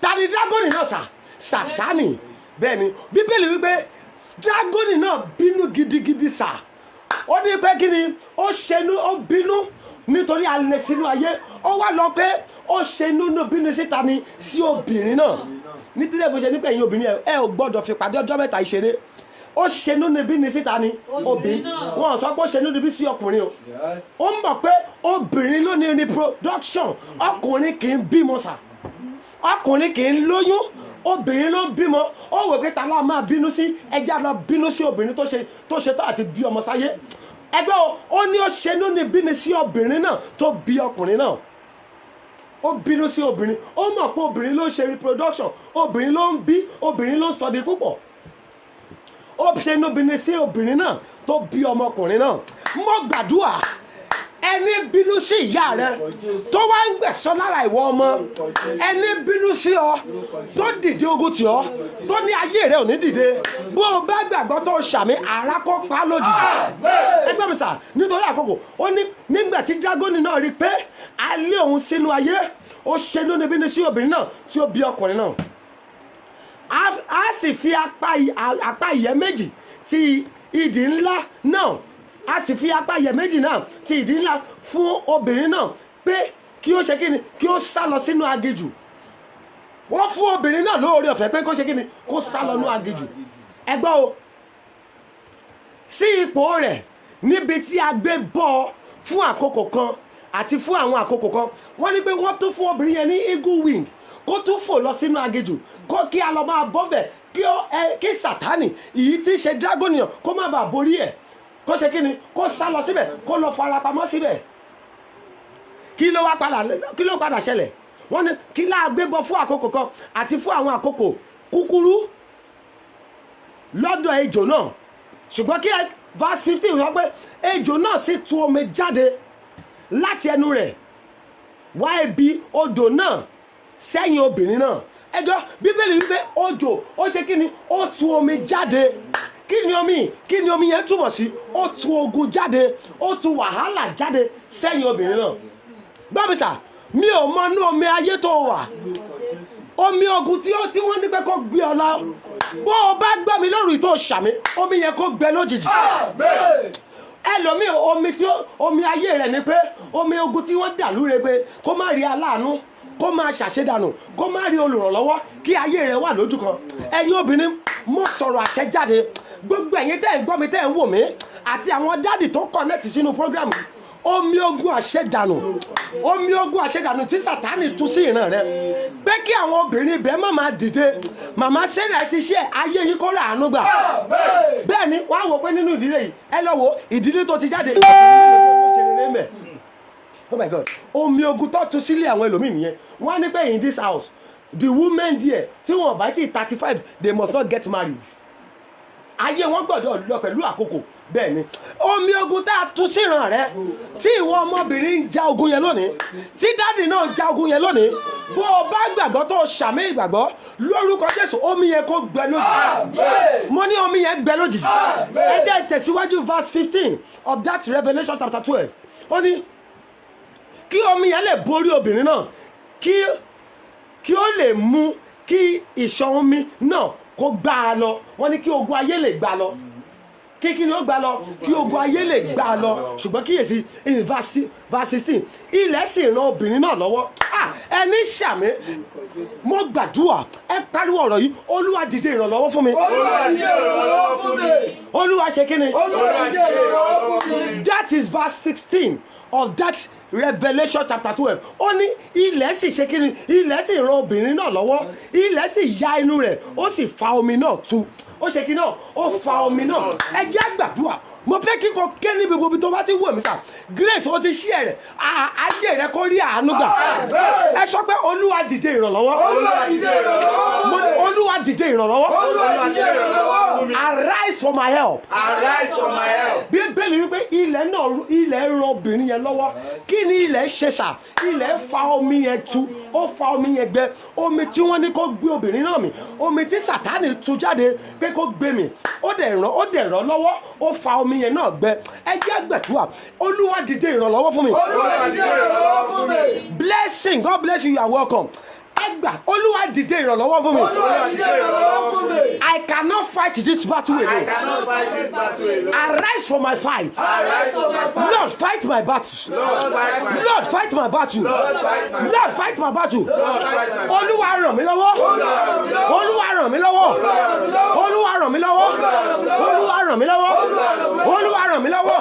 ta ni dragoni náà sà? Sátánì. bẹ́ẹ̀ ni Bíbélì wípé dragoni náà bínú gidigidi sà. ó ní pé kí ni ó bínú nítorí alẹ́ sínú ayé. ó wá lọ pé ó ṣe inú bínú síta ni sí obìnrin náà. nítorí ẹ̀ bó ṣe nípa ẹ̀yin obìnrin ẹ ò gbọ́dọ̀ fi pàdé ọjọ́ mẹ́ta ìṣeré. ó ṣe inú bínú síta ni obìnrin. wọn sọ pé ó ṣe inú bínú sí ọkùnrin o. ó mọ̀ pé obìnrin ló ní reproduction. ọkùnrin kì í bímọ sà. ọkùnrin kì í lóyún. obìnrin ló ń bímọ. ó wò pé ta la máa bínú sí. ẹja lọ bínú sí obìnrin tó ṣe tó àti bí ọmọ sáyé. ẹgbẹ́ ó ní ó ṣe inú bínú sí obìnrin náà tó bí ọkùnrin náà. ó bínú sí obìnrin. ó mọ̀ pé obìnrin ló ń ṣe reproduction. obìnrin ló ń bí. obìnrin ló ń sọ di púpọ̀. ó ṣe inú bínú sí obìnrin náà tó bí ọmọkùnrin náà. mo gbàdúrà ẹni bínú sí ìyá rẹ tó wá ń gbẹ̀sọ́ lára ìwọ ọmọ. ẹni bínú sí ọ tó dìde ogun tì ọ tó ní ayé rẹ ò ní dìde. bó o bá gbàgbọ́ tó ṣàmì ara kó pa lójijì. ẹgbẹ́ mi sà nítorí àkókò ó ní nígbà tí dragoni náà rí i pé alẹ́ òun sínú ayé ó ṣe inú bínú sí obìnrin náà tí ó bí ọkùnrin náà. a sì fi apá ìyẹ́ méjì ti ìdì ńlá náà. a sì fi apá ìyẹ́ méjì náà ti ìdí ńlá fún obìnrin náà pé kí ó ṣe kí ni kí ó sá lọ sínú aginjù. wọ́n fún obìnrin náà lóore ọ̀fẹ́ pé kó ṣe kí ni kó sá lọ nínú aginjù. ẹ gbọ́ o sí ipò rẹ̀ níbi tí a gbé bọ́ ọ fún àkókò kan àti fún àwọn àkókò kan. wọ́n ní pé wọ́n tún fún obìnrin yẹn ní eagle wing kó tún fò lọ sínú aginjù kó kí a lọ máa bọ́ bẹ̀ kí Sátánì èyí tí ṣe dragonian kó má bàa borí ẹ̀. kó ṣe kí ni kó sá lọ síbẹ̀ kó lọ farapamọ́ síbẹ̀. kí ló padà ṣẹlẹ̀ wọ́n ní kí láà gbébọ fún àkókò kan àti fún àwọn àkókò kúkúrú lọ́dọ̀ ejò náà ṣùgbọ́n kí verse 15 sọ pé ejò náà sì tú omi jáde láti ẹnu rẹ̀ wá ibi odò náà sẹ́yìn obìnrin náà ẹjọ́ bíbélì wípé odò ó ṣe kí ni ó tú omi jáde kí ni omi yẹn túmọ̀ sí ó tú ogun jáde ó tú wàhálà jáde sẹ́yìn obìnrin náà gbọ́bísà mi ò mọ inú omi ayé tó wà omi ogun tí wọ́n ní pé kó gbé ọ lọ bó o bá gbọ́ mi lórí tó ṣàmì omi yẹn kó gbẹ lójijì ẹlòmíì omi ayé rẹ̀ ni pé omi ogun tí wọ́n dà lúre pé kó má rí aláàánú kó máa ṣàṣedànù kó má rí olùrànlọ́wọ́ kí ayé rẹ̀ wà lójú kan ẹ̀yin obìnrin mo sọ̀rọ̀ àṣẹ jáde gbogbo ẹ̀yin tẹ́ ẹ̀ gbọ́ mi tẹ́ ẹ̀ ń wò mí àti àwọn dáàdì tó connect sínú program omi ogun àṣedànù tí Sátánì tú sí ìran rẹ pé kí àwọn obìnrin ibẹ̀ má máa dìde màmá Sarah ti ṣe ayé yìí kó rà àánú gbà bẹ́ẹ̀ ni wàá wò pé nínú ìdílé yìí ẹ lọ wo ìdílé tó ti jáde oh my God omi ogun tó tú sílé àwọn ẹlòmíì nìyẹn wọ́n á ní pé in this house the women there tí wọ́n bá ti 35 they must not get married ayé wọn gbọ́dọ̀ lọ pẹ̀lú àkókò bẹ́ẹ̀ ni omi ogun tá a tú síran rẹ tí ìwọ ọmọbìnrin ń ja ogun yẹn lónìí tí dáàdì náà ń ja ogun yẹn lónìí bó o bá gbàgbọ́ tó o ṣàmì ìgbàgbọ́ lórúkọ Jésù omi yẹn kó gbẹ lójijì mo ní omi yẹn gbẹ lójijì ẹ jẹ́ tẹ̀síwájú verse 15 of that Revelation chapter 12 ó ní kí omi yẹn lè borí obìnrin náà kí ó lè mú kí ìṣàn omi náà kó gbá a lọ wọ́n ní kí ogun ayé lè gbá a lọ kí ni ó gbá lọ kí ogun ayé lè gbá a lọ ṣùgbọ́n kíyèsí in verse 16 ilẹ̀ sì ran obìnrin náà lọ́wọ́ ẹni ṣàmì mo gbàdúrà ẹ pariwo ọ̀rọ̀ yìí Olúwa dìde ìrànlọ́wọ́ fún mi Olúwa ṣe kí ni that is verse 16 of that Revelation chapter 12 ó ní ilẹ̀ sì ṣe kíni ilẹ̀ sì ran obìnrin náà lọ́wọ́ ilẹ̀ sì ya inú rẹ̀ ó sì fa omi náà tu ó ṣe kí náà ó fa omi náà ẹ jẹ́ àgbàdua mo fẹ́ kíkọ ké níbi gbogbo tó bá ti wù mí sà grace ó ti ṣí ẹ rẹ ayé rẹ kó rí àánú gbà ẹ sọ pé Olúwa dìde ìrànlọ́wọ́ Olúwa dìde ìrànlọ́wọ́ arise for my help bíbélì wípé ilẹ̀ ran obìnrin yẹn lọ́wọ́ kí ni ilẹ̀ ṣe sà ilẹ̀ fa omi yẹn tu ó fa omi yẹn gbẹ omi tí wọ́n ní kó gbé obìnrin náà mì omi tí Sátánì tú jáde pé kó gbé mì ó dẹ̀ ràn lọ́wọ́ ó fa omi yẹn náà gbẹ ẹ jẹ́ àgbàdua Olúwa dìde ìrànlọ́wọ́ fún mi blessing God bless you, you are welcome ẹgbà Olúwa dìde ìrànlọ́wọ́ fún mi I cannot fight this battle alone arise for my fight Lord fight my battle Lord fight my battle Lord fight my battle Olúwa ràn mí lọ́wọ́ Olúwa ràn mí lọ́wọ́ Olúwa ràn mí lọ́wọ́ Olúwa ràn mí lọ́wọ́ Olúwa ràn mí lọ́wọ́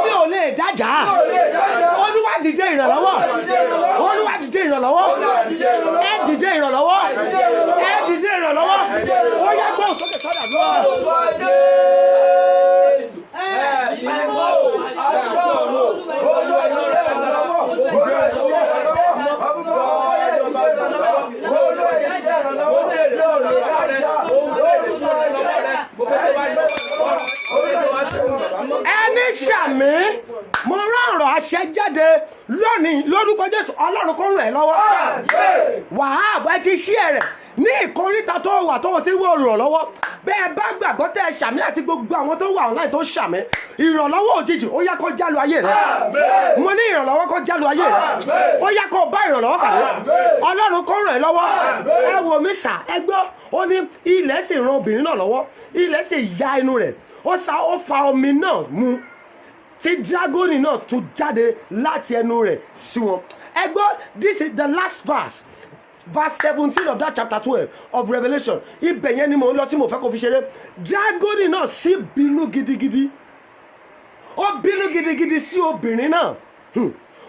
mi ò lè dájà Olúwa dìde ìrànlọ́wọ́ Olúwa dìde ìrànlọ́wọ́ ẹ dìde ìrànlọ́wọ́ ẹ dìde ìrànlọ́wọ́ ó yẹ gbọ́ sókè sọ́dà lọ́wọ́. ẹni ṣàmì mo rán ọ̀rọ̀ àṣẹ jáde lónìí lórúkọ Jésù Ọlọ́run kó ràn ẹ́ lọ́wọ́ wàhálà ẹ ti ṣí ẹ rẹ̀ ní ìkóríta tó wà tó ti wọ ìrànlọ́wọ́ bẹ́ẹ̀ bá gbàgbọ́ tẹ́ ẹ ṣàmì àti gbogbo àwọn tó wà online tó ṣàmì ìrànlọ́wọ́ òjijì ó yá kó jálu ayé rẹ̀ mo ní ìrànlọ́wọ́ kó jálu ayé rẹ̀ ó yá kó bá ìrànlọ́wọ́ pàdé Ọlọ́run kó ràn ẹ́ lọ́wọ́ ẹ wò mí sà ẹ gbọ́ ó ní ilẹ̀ sì ran obìnrin náà lọ́wọ́ ilẹ̀ sì ya inú rẹ̀ ó fa omi náà mu tí dragoni náà tún jáde láti ẹnu rẹ̀ sí wọn ẹ gbọ́ this is the last verse 17 of that chapter 12 of Revelation ibẹ̀ yẹn ni mo ń lọ tí mo fẹ́ kó fi ṣeré dragoni náà sì bínú gidigidi ó bínú gidigidi sí obìnrin náà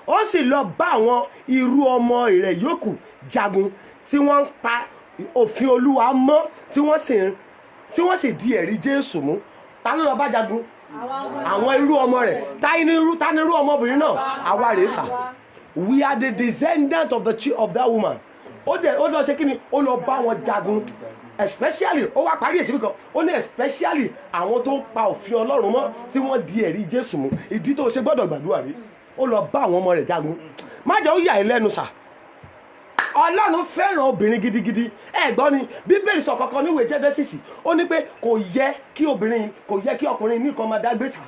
ó sì lọ bá àwọn irú ọmọ rẹ̀ yòókù jagun tí wọ́n ń pa òfin Olúwa mọ́ tí wọ́n sì di ẹ̀rí Jésù mú ta ló lọ bá jagun àwọn irú ọmọ rẹ̀ ta ni irú ọmọbìnrin náà àwa rèé sà we are the descendant of that woman. Ó lọ ṣe kí ni ó lọ bá wọn jagun, especially ó wá parí èsì kan ó ní especially àwọn tó ń pa òfin Ọlọ́run mọ́ tí wọ́n di ẹ̀rí Jésù mú. Ìdí tó ṣe gbọ́dọ̀ gbàdúrà rí ó lọ bá àwọn ọmọ rẹ̀ jagun. Má jẹ́ ó yà ẹ́ lẹ́nu sà. Ọlọ́run fẹ́ràn obìnrin gidigidi. Ẹ gbọ́ ni Bíbélì sọ kankan níwèé Genesis ó ní pé kò yẹ kí ọkùnrin ní nǹkan máa dágbé sà.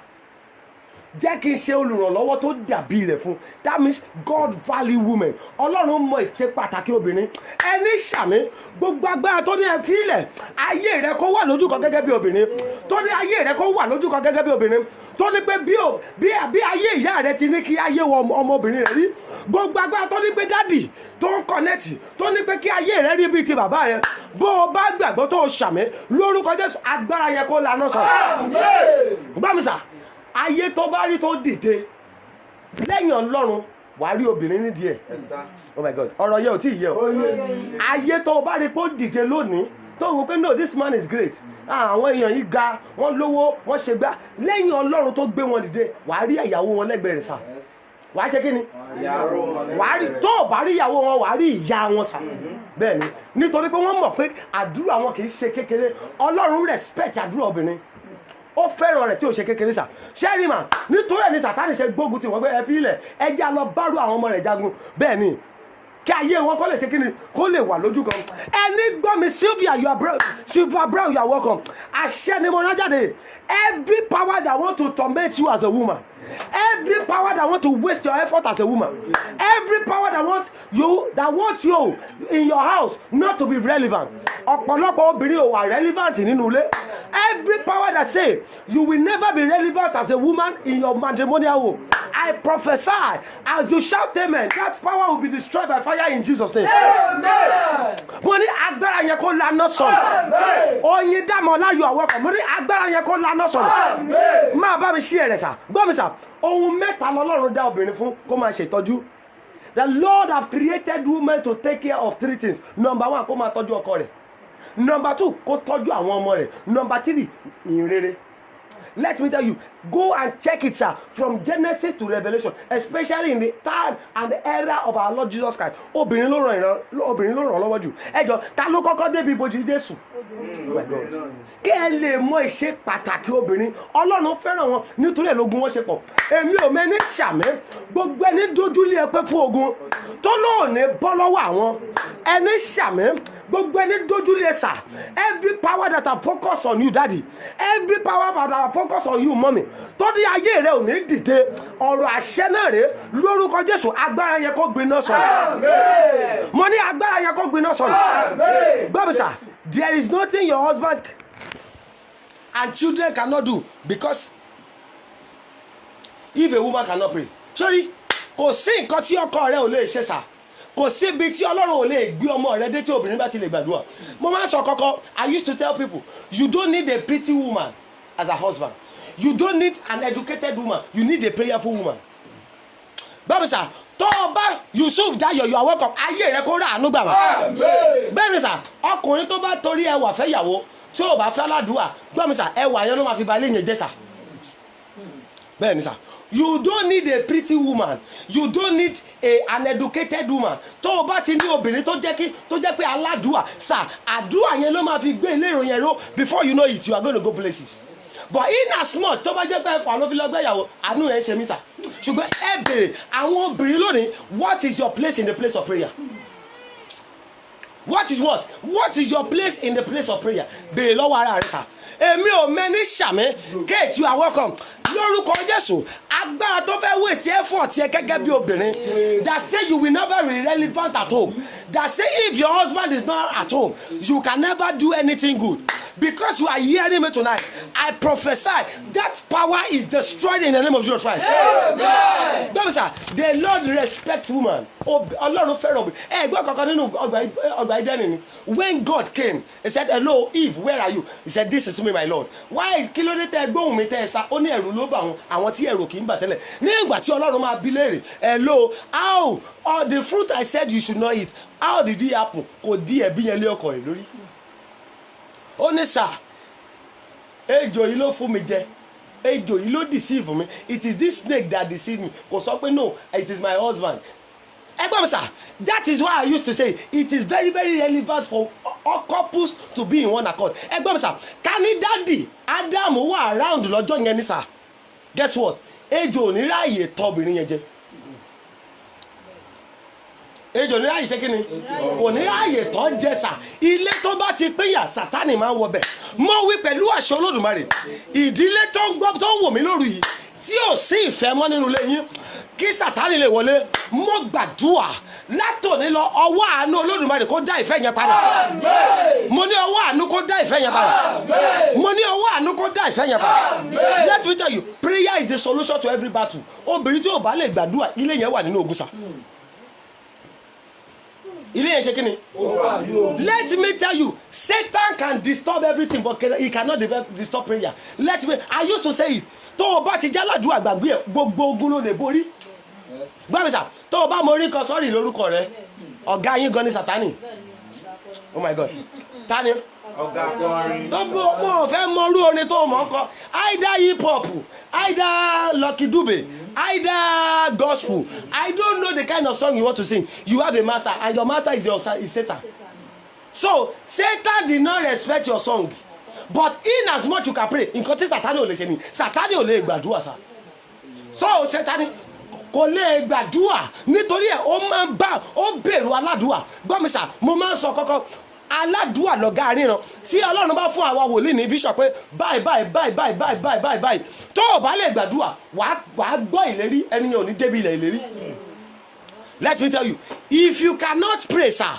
Jẹ́ kí n ṣe olùrànlọ́wọ́ tó dàbí rẹ̀ fún. That means God value women. Ọlọ́run mọ ìṣe pàtàkì obìnrin. Ẹni ṣàmì gbogbo agbára tó ní ẹ fi ilẹ̀ ayé rẹ kó wà lójú kan gẹ́gẹ́ bí obìnrin. Tó ní ayé rẹ kó wà lójú kan gẹ́gẹ́ bí obìnrin. Tó ní pé bí ayé ìyá rẹ ti ní kí ayé ọmọbìnrin rẹ rí. Gbogbo agbára tó ní pé dádì tó ń kọ̀nẹ́tì tó ní pé kí ayé rẹ rí bíi ti bàbá rẹ. Bó o bá gbàgbọ́ tó o ṣàmì lórúkọ Jésù agbára yẹn kó lanà sọ. Gbọ́ mi sà. Ayé tó bá rí tó dìde lẹ́yìn Ọlọ́run wàá rí obìnrin nídìí ẹ̀. Oh my God, ọ̀rọ̀ yẹn ò tí ì yé o. Ayé tó bá rí tó dìde lónìí tó wò pé no, this man is great, àwọn èèyàn yìí ga, wọ́n lówó, wọ́n ṣe gbá, lẹ́yìn Ọlọ́run tó gbé wọn dìde wàá rí ìyàwó wọn lẹ́gbẹ̀ẹ́ rẹ̀ sà. Wàá ṣe kí ni? Wàá rí tó o bá rí ìyàwó wọn wàá rí ìyá wọn sà. Bẹ́ẹ̀ ni nítorí pé wọ́n mọ̀ pé àdúrà wọn kì í ṣe kékeré. Ọlọ́run respect àdúrà obìnrin. Ó fẹ́ràn rẹ̀ tí ò ṣe kékeré sà. Ṣẹ́rí mà nítorí ẹ̀ ní Sátánì ṣe gbógun tí wọ́n gbé ẹ fi ilẹ̀ ẹja lọ bárò àwọn ọmọ rẹ̀ jagun. Bẹ́ẹ̀ ni kí ayé wọn kó lè ṣe kíni kó lè wà lójú kan. Ẹni gbọ́ mi Sylvia Brown, you are welcome. Àṣẹ ni mo rán jáde. Every power that want to torment you as a woman, every power that want to waste your effort as a woman, every power that wants you in your house not to be relevant. Ọ̀pọ̀lọpọ̀ obìnrin ò wà relevant nínú ilé. Every power that say you will never be relevant as a woman in your matrimonial home, I prophesy as you shout amen, that power will be destroyed by fire in Jesus' name. Amen. Mo ní agbára yẹn kó lànà sọ̀rọ̀. Oyin Dámọ̀lá, you are welcome. Mo ní agbára yẹn kó lànà sọ̀rọ̀. Máa bá mi ṣí ẹ̀rẹ̀ sà. Gbọ́ mi sà. Ohun mẹ́ta lọ́lọ́run dá obìnrin fún kó máa ṣètọ́jú. The Lord have created women to take care of 3 things. Number 1, kó máa tọ́jú ọkọ rẹ̀. Number 2, kó tọ́jú àwọn ọmọ rẹ̀. Number 3, ìhìnrere. Let me tell you, go and check it, sir, from Genesis to Revelation, especially in the time and the era of our Lord Jesus Christ. Obìnrin ló ràn lọ́wọ́ jù. Ẹ jọ̀ọ́, ta ló kọ́kọ́ débi ibojì Jésù? Oh my God. Kí ẹ lè mọ ìṣe pàtàkì obìnrin, Ọlọ́run fẹ́ràn wọn nítorí ẹ̀ lógun wọn ṣe pọ̀. Èmi ò mẹ́ni ṣàmẹ́, gbogbo ẹni dojúlé ẹ pé fún ogun tó lóòní bọ́ lọ́wọ́ àwọn. Ẹni ṣàmẹ́, gbogbo ẹni dojúlé ẹ sà. Every power that are focused on you, daddy, every power that are focused on you, mommy, tó ní ayé rẹ ò ní dìde, ọ̀rọ̀ àṣẹ náà rè lórúkọ Jésù, agbára yẹn kó gbiná sọ̀rọ̀. Mo ní agbára yẹn kó gbiná sọ̀rọ̀. Gbọ́ mi sà, there is nothing your husband and children cannot do, because if a woman cannot pray, sorry, kò sí nǹkan tí ọkọ rẹ ò lè ṣe sà. Kò sí ibi tí Ọlọ́run ò lè gbé ọmọ rẹ dé tí obìnrin bá ti lè gbàdúrà. Mo máa ń sọ kọ́kọ́, I used to tell people, you don't need a pretty woman as a husband. You don't need an educated woman. You need a prayerful woman. Báwo sà, tó o bá Yusuf Dayo, you are welcome. Ayé rẹ kó rà àánú gbà wá. Bẹ́ẹ̀ ni sà, ọkùnrin tó bá torí ẹwà fẹ́ yàwó tí ò bá fẹ́ aládùúà, gbọ́ mi sà, ẹwà yẹn ló máa fi balẹ̀ yẹn jẹ́ sà. Bẹ́ẹ̀ ni sà, you don't need a pretty woman, you don't need an educated woman. Tó o bá ti ní obìnrin tó jẹ́ pé aládùúà sà, àdúrà yẹn ló máa fi gbé ilé ìròyìn ẹ̀rọ. Before you know it, you are going to go places. But in as much tó bá jẹ́ pé ẹ̀fọ́ ló fi lọ gbéyàwó, àánú ẹ̀ ṣe mí sà. Ṣùgbọ́n ẹ bèrè àwọn obìnrin lónìí, what is your place in the place of prayer? What is what? What is your place in the place of prayer? Bèrè lọ́wọ́ ara rẹ sà. Èmi ò mẹ́ni ṣàmì. Kate, you are welcome. Lórúkọ Jésù, agbára tó fẹ́ waste effort yẹ gẹ́gẹ́ bí obìnrin. That say you will never be relevant at home. That say if your husband is not at home, you can never do anything good. Because you are hearing me tonight, I prophesy that power is destroyed in the name of Jesus Christ. Amen. Don't sir, the Lord respect woman. Ọlọ́run fẹ́ràn obìnrin. Ẹ gbọ́ kankan nínú ọgbà Édẹ́nì ni. When God came, he said, hello Eve, where are you? He said, this is me, my Lord. Why kí ló dé tẹ́ gbóhùn mi tẹ́ ẹ sá? Ó ní ẹ̀rù ló bà àwọn tí ẹ̀rù kì í bà tẹ́lẹ̀. Ní ìgbà tí Ọlọ́run máa bí léèrè, hello, how the fruit I said you should not eat, how did it happen? Kò dí ẹ̀bí yẹn lé ọkọ rẹ̀ lórí. Ó ní sà, ejò yìí ló fún mi jẹ, ejò yìí ló deceive me. It is this snake that deceived me. Kò sọ pé no, it is my husband. ẹgbọ́n mi sà, that is why I used to say it is very very relevant for all couples to be in one accord. ẹgbọ́n mi sà, ká ní dádì Ádámù wà around lọ́jọ́ yẹn ní sà, guess what, ejò ò ní ráàyè tọ́ obìnrin yẹn jẹ. ejò ní ráàyè ṣe kí ni, kò ní ráàyè tọ́ jẹ sà. ilé tó bá ti pínyà Sátánì máa ń wọbẹ̀. mo wí pẹ̀lú àṣẹ Olódùmarè, ìdílé tó ń gbọ́ tó ń wò mí lóru yìí tí ò sí ìfẹ́ mọ́ nínú ilé yín, kí Sátánì lè wọlé, mo gbàdúrà látòní lọ ọwọ́ àánú Olódùmarè kó dá ìfẹ́ yẹn padà. mo ní ọwọ́ àánú kó dá ìfẹ́ yẹn padà. mo ní ọwọ́ àánú kó dá ìfẹ́ yẹn padà. let me tell you, prayer is the solution to every battle. obìnrin tí ò bá lè gbàdúrà, ilé yẹn wà nínú ogun sà. ilé yẹn ṣe kí ni. let me tell you, Satan can disturb everything but he cannot disturb prayer. let me, I used to say it, tó o bá ti jáládùúgbò àgbàgbé ẹ gbogbo ogun ló lè borí. gbàmísà, tó o bá mọ orí kan sọ́ọ̀rì lórúkọ rẹ, ọ̀gá yín gan ni Sátánì. oh my God, tani ọ̀gá akọrin. tó mo fẹ́ mọ orú orin tó mọ̀ ń kọ, either hip hop, either Lucky Dube, either gospel. I don't know the kind of song you want to sing. You have a master and your master is Satan. So Satan did not respect your song, but in as much you can pray, nǹkan tí Sátánì ò lè ṣe ni, Sátánì ò lè gbàdúrà sá. so Sátánì kò lè gbàdúrà nítorí ẹ̀ ó máa ń bá ó bẹ̀rù aládùúà. gbọ́ mi sà, mo máa ń sọ kọ́kọ́, aládùúà lọ̀gá àríran. tí Ọlọ́run bá fún àwa wòlíì ní vision pé báyìí báyìí báyìí báyìí báyìí báyìí báyìí báyìí, tó o bá lè gbàdúrà wàá gbọ́ ìlérí, ẹni yẹn ò ní débi ilẹ̀ ìlérí. let me tell you, if you cannot pray sir,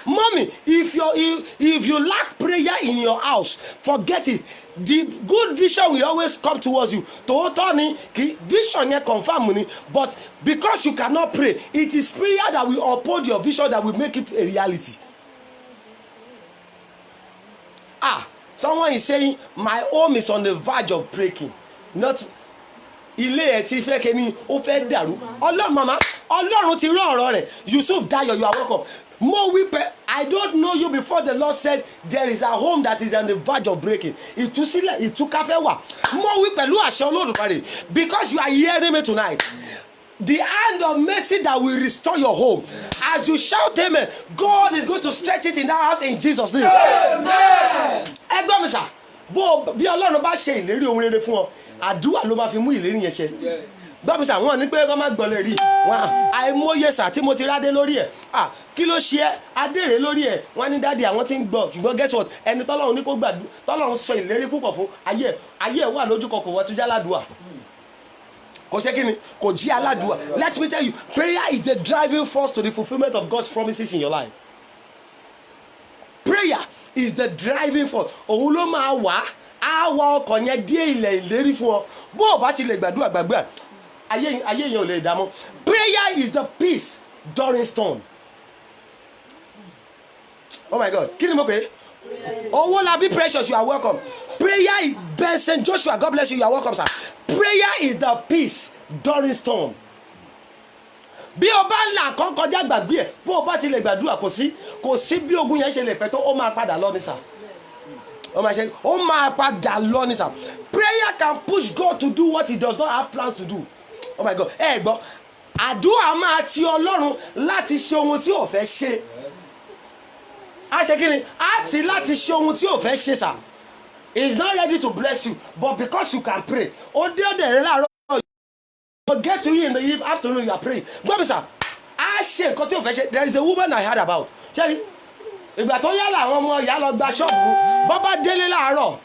mommy, if you lack prayer in your house, forget it. The good vision will always come towards you. tòótọ́ ni kì vision yẹn confirm ni, but because you cannot pray, it is prayer that will uphold your vision, that will make it a reality. Someone is saying my home is on the verge of breaking. Not ilé ẹ̀ ti fẹ́ kẹ́ni ó fẹ́ dàrú. Ọlọ́run mama, Ọlọ́run ti rán ọ̀rọ̀ rẹ̀. Yusuf Dayo, you are welcome. Mo wí pé I don't know you before the Lord said there is a home that is on the verge of breaking. Ìtúsílẹ̀ ìtúkáfẹ́ wà. Mo wí pẹ̀lú àṣẹ Olódùmarè, because you are hearing me tonight. The hand of mercy that will restore your home. As you shout amen, God is going to stretch it in that house in Jesus' name. Amen. Ẹgbọ́n mi sà, bí Ọlọ́run bá ṣe ìlérí ohun rere fún ọ, àdúrà ló máa fi mú ìlérí yẹn ṣẹ. Gbọ́ mi sà, wọ́n ní pé kọ́ máa gbọ́lẹ̀ rí. Wọ́n àìmọye sà tí mo ti rádé lórí ẹ̀. Kí ló ṣe ẹ́? Adére lórí ẹ̀. Wọ́n ní dáàdi àwọn tí ń gbọ́. Ṣùgbọ́n guess what? Ẹni tọ́lọ́run ní kó gbàdúrà, tọ́lọ́run sọ ìlérí púpọ̀ fún ayé ẹ̀ wà lójú kọkọ̀ wọ́n tún jáládùá. Kò ṣe kí ni? Kò jí aládùá. Let me tell you, prayer is the driving force to the fulfilment of God's promises in your life. Prayer is the driving force. Òun ló máa wá ọkọ̀ yẹn dé ilẹ̀ ìlérí fún ọ. Bó o bá ti lè gbàdúrà gbàgbà, ayé yẹn ò lè dààmú. Prayer is the peace during storm. Oh my God, kí ni mo pè é? Owolabi Precious, you are welcome. Prayer is Benson Joshua, God bless you, you are welcome sir. Prayer is the peace during storm. Bí o bá là kàn kọjá gbàgbé ẹ̀, bó o bá ti lè gbàdúrà kò sí bí ogun yẹn ṣe lè pẹ́ tó ó máa padà lọ ní sà. Ó máa padà lọ ní sà. Prayer can push God to do what he does not have planned to do. Oh my God, ẹ gbọ́, àdúrà máa ti Ọlọ́run láti ṣe ohun tí ò fẹ́ ṣe. A ṣe kí ni? A ti láti ṣe ohun tí ò fẹ́ ṣe sà. He is not ready to bless you, but because you can pray. Ó dé ọ̀dẹ̀ rẹ láàárọ̀. But get to you in the afternoon, you are praying. Gbọ́dọ̀ sà, a ṣe nǹkan tí ò fẹ́ ṣe. There is a woman I heard about. Ṣẹ́ni, ìgbà tó yá làwọn ọmọ ìyá lọ gba ṣọ́ọ̀bù. Bọ́bá délé láàárọ̀,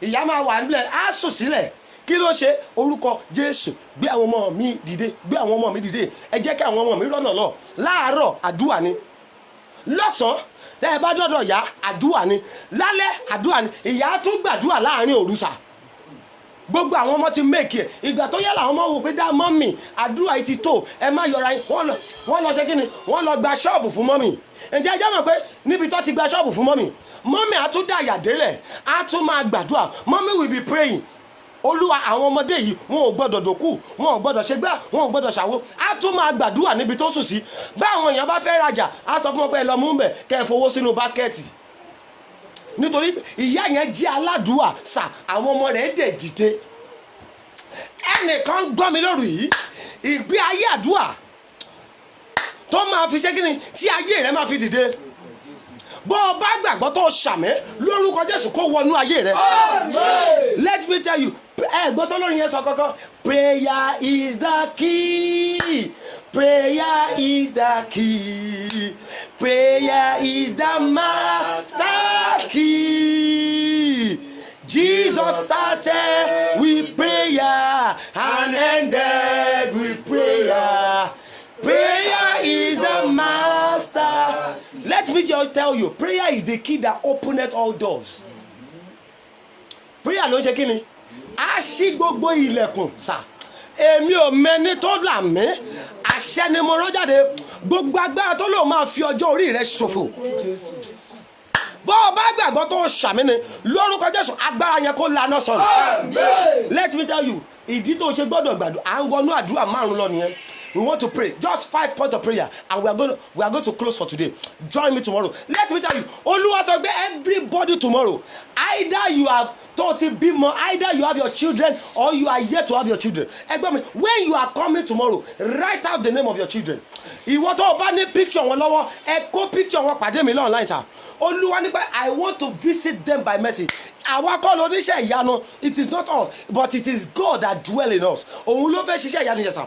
ìyá máa wà nílẹ̀, á sùn sílẹ̀. Kí ló ṣe? Orúkọ Jésù, gbé àwọn ọmọ mi dìde, gbé àwọn ọmọ mi dìde. Ẹ jẹ́ kí àwọn ọmọ mi rọ́nà lọ. Láàárọ̀ àdúrà ni. Lọ́sàn-án tẹ́ ẹ bá dọ́dọ̀ ìyá àdúrà ni. Lálẹ́ àdúrà ni. Ìyá tún gbàdúrà láàrin òru sà. Gbogbo àwọn ọmọ ti make ẹ̀. Ìgbà tó yá làwọn ọmọ wò pé dá mọ́mì àdúrà yìí ti tó, ẹ má yọra yín. Wọ́n lọ ṣe kí ni? Wọ́n lọ gba ṣọ́ọ̀bù fún mọ́mì. Ǹjẹ́ ẹ jẹ́ mọ̀ pé níbi tó ti gba ṣọ́ọ̀bù fún mọ́mì, mọ́mì á tún dàyà délẹ̀, á tún máa gbàdúrà. Mọ́mì will be praying. Olúwa, àwọn ọmọdé yìí wọn ò gbọ́dọ̀ dòkú, wọn ò gbọ́dọ̀ ṣègbà, wọn ò gbọ́dọ̀ ṣàwo. Á tún máa gbàdúrà níbi tó sùn sí. Bá àwọn èèyàn bá fẹ́ rajà, á sọ fún wọn pé ẹ lọ mú bẹ̀ kẹ́ ẹ fowó sínú báskẹ́ẹ̀tì. Nítorí ìyá yẹn jẹ́ aládùúà sà, àwọn ọmọ rẹ̀ dẹ̀ dìde. Ẹnìkan gbọ́ mi lóru yìí, ìgbé ayé àdúà tó máa fi ṣe kíni tí ayé rẹ máa fi dìde bó o bá gbàgbọ́ tó ṣàmì lórúkọ Jésù kó wọnú ayé rẹ. Let me tell you ẹ̀gbọ́n tó lórí yẹn sọ kankan prayer is the key. Prayer is the key. Prayer is the master key. Jesus started with prayer and ended with prayer. Prayer is the master. Let me just tell you, prayer is the key that openeth all doors. Prayer ló ṣe kí ni? A ṣí gbogbo ilẹ̀kùn sà. Èmi ò mẹ́ni tó là mí. Àṣẹ ni mo rán jáde. Gbogbo agbára tó lò máa fi ọjọ́ orí rẹ ṣòfò. Bó o bá gbàgbọ́ tó ṣàmì ni lórúkọ Jésù agbára yẹn kó lànà sọ̀rọ̀. Let me tell you, ìdí tó ṣe gbọ́dọ̀ gbàdúrà à ń wọnú àdúrà márùn lọ nìyẹn. We want to pray just 5 points of prayer and we are going to close for today. Join me tomorrow. Let me tell you, Olúwa sọ pé everybody tomorrow, either you have totally bímọ, either you have your children or you are yet to have your children. Ẹgbẹ́ mi, when you are coming tomorrow, write out the name of your children. Ìwọ tó o bá ní picture wọn lọ́wọ́, ẹ kó picture wọn pàdé mi online sir. Olúwa ní pé I want to visit them by mercy. Àwa kọ́ ló níṣẹ́ ìyanu, it is not us but it is God that dwell in us. Òun ló fẹ́ ṣiṣẹ́ ìyanu yẹn sir.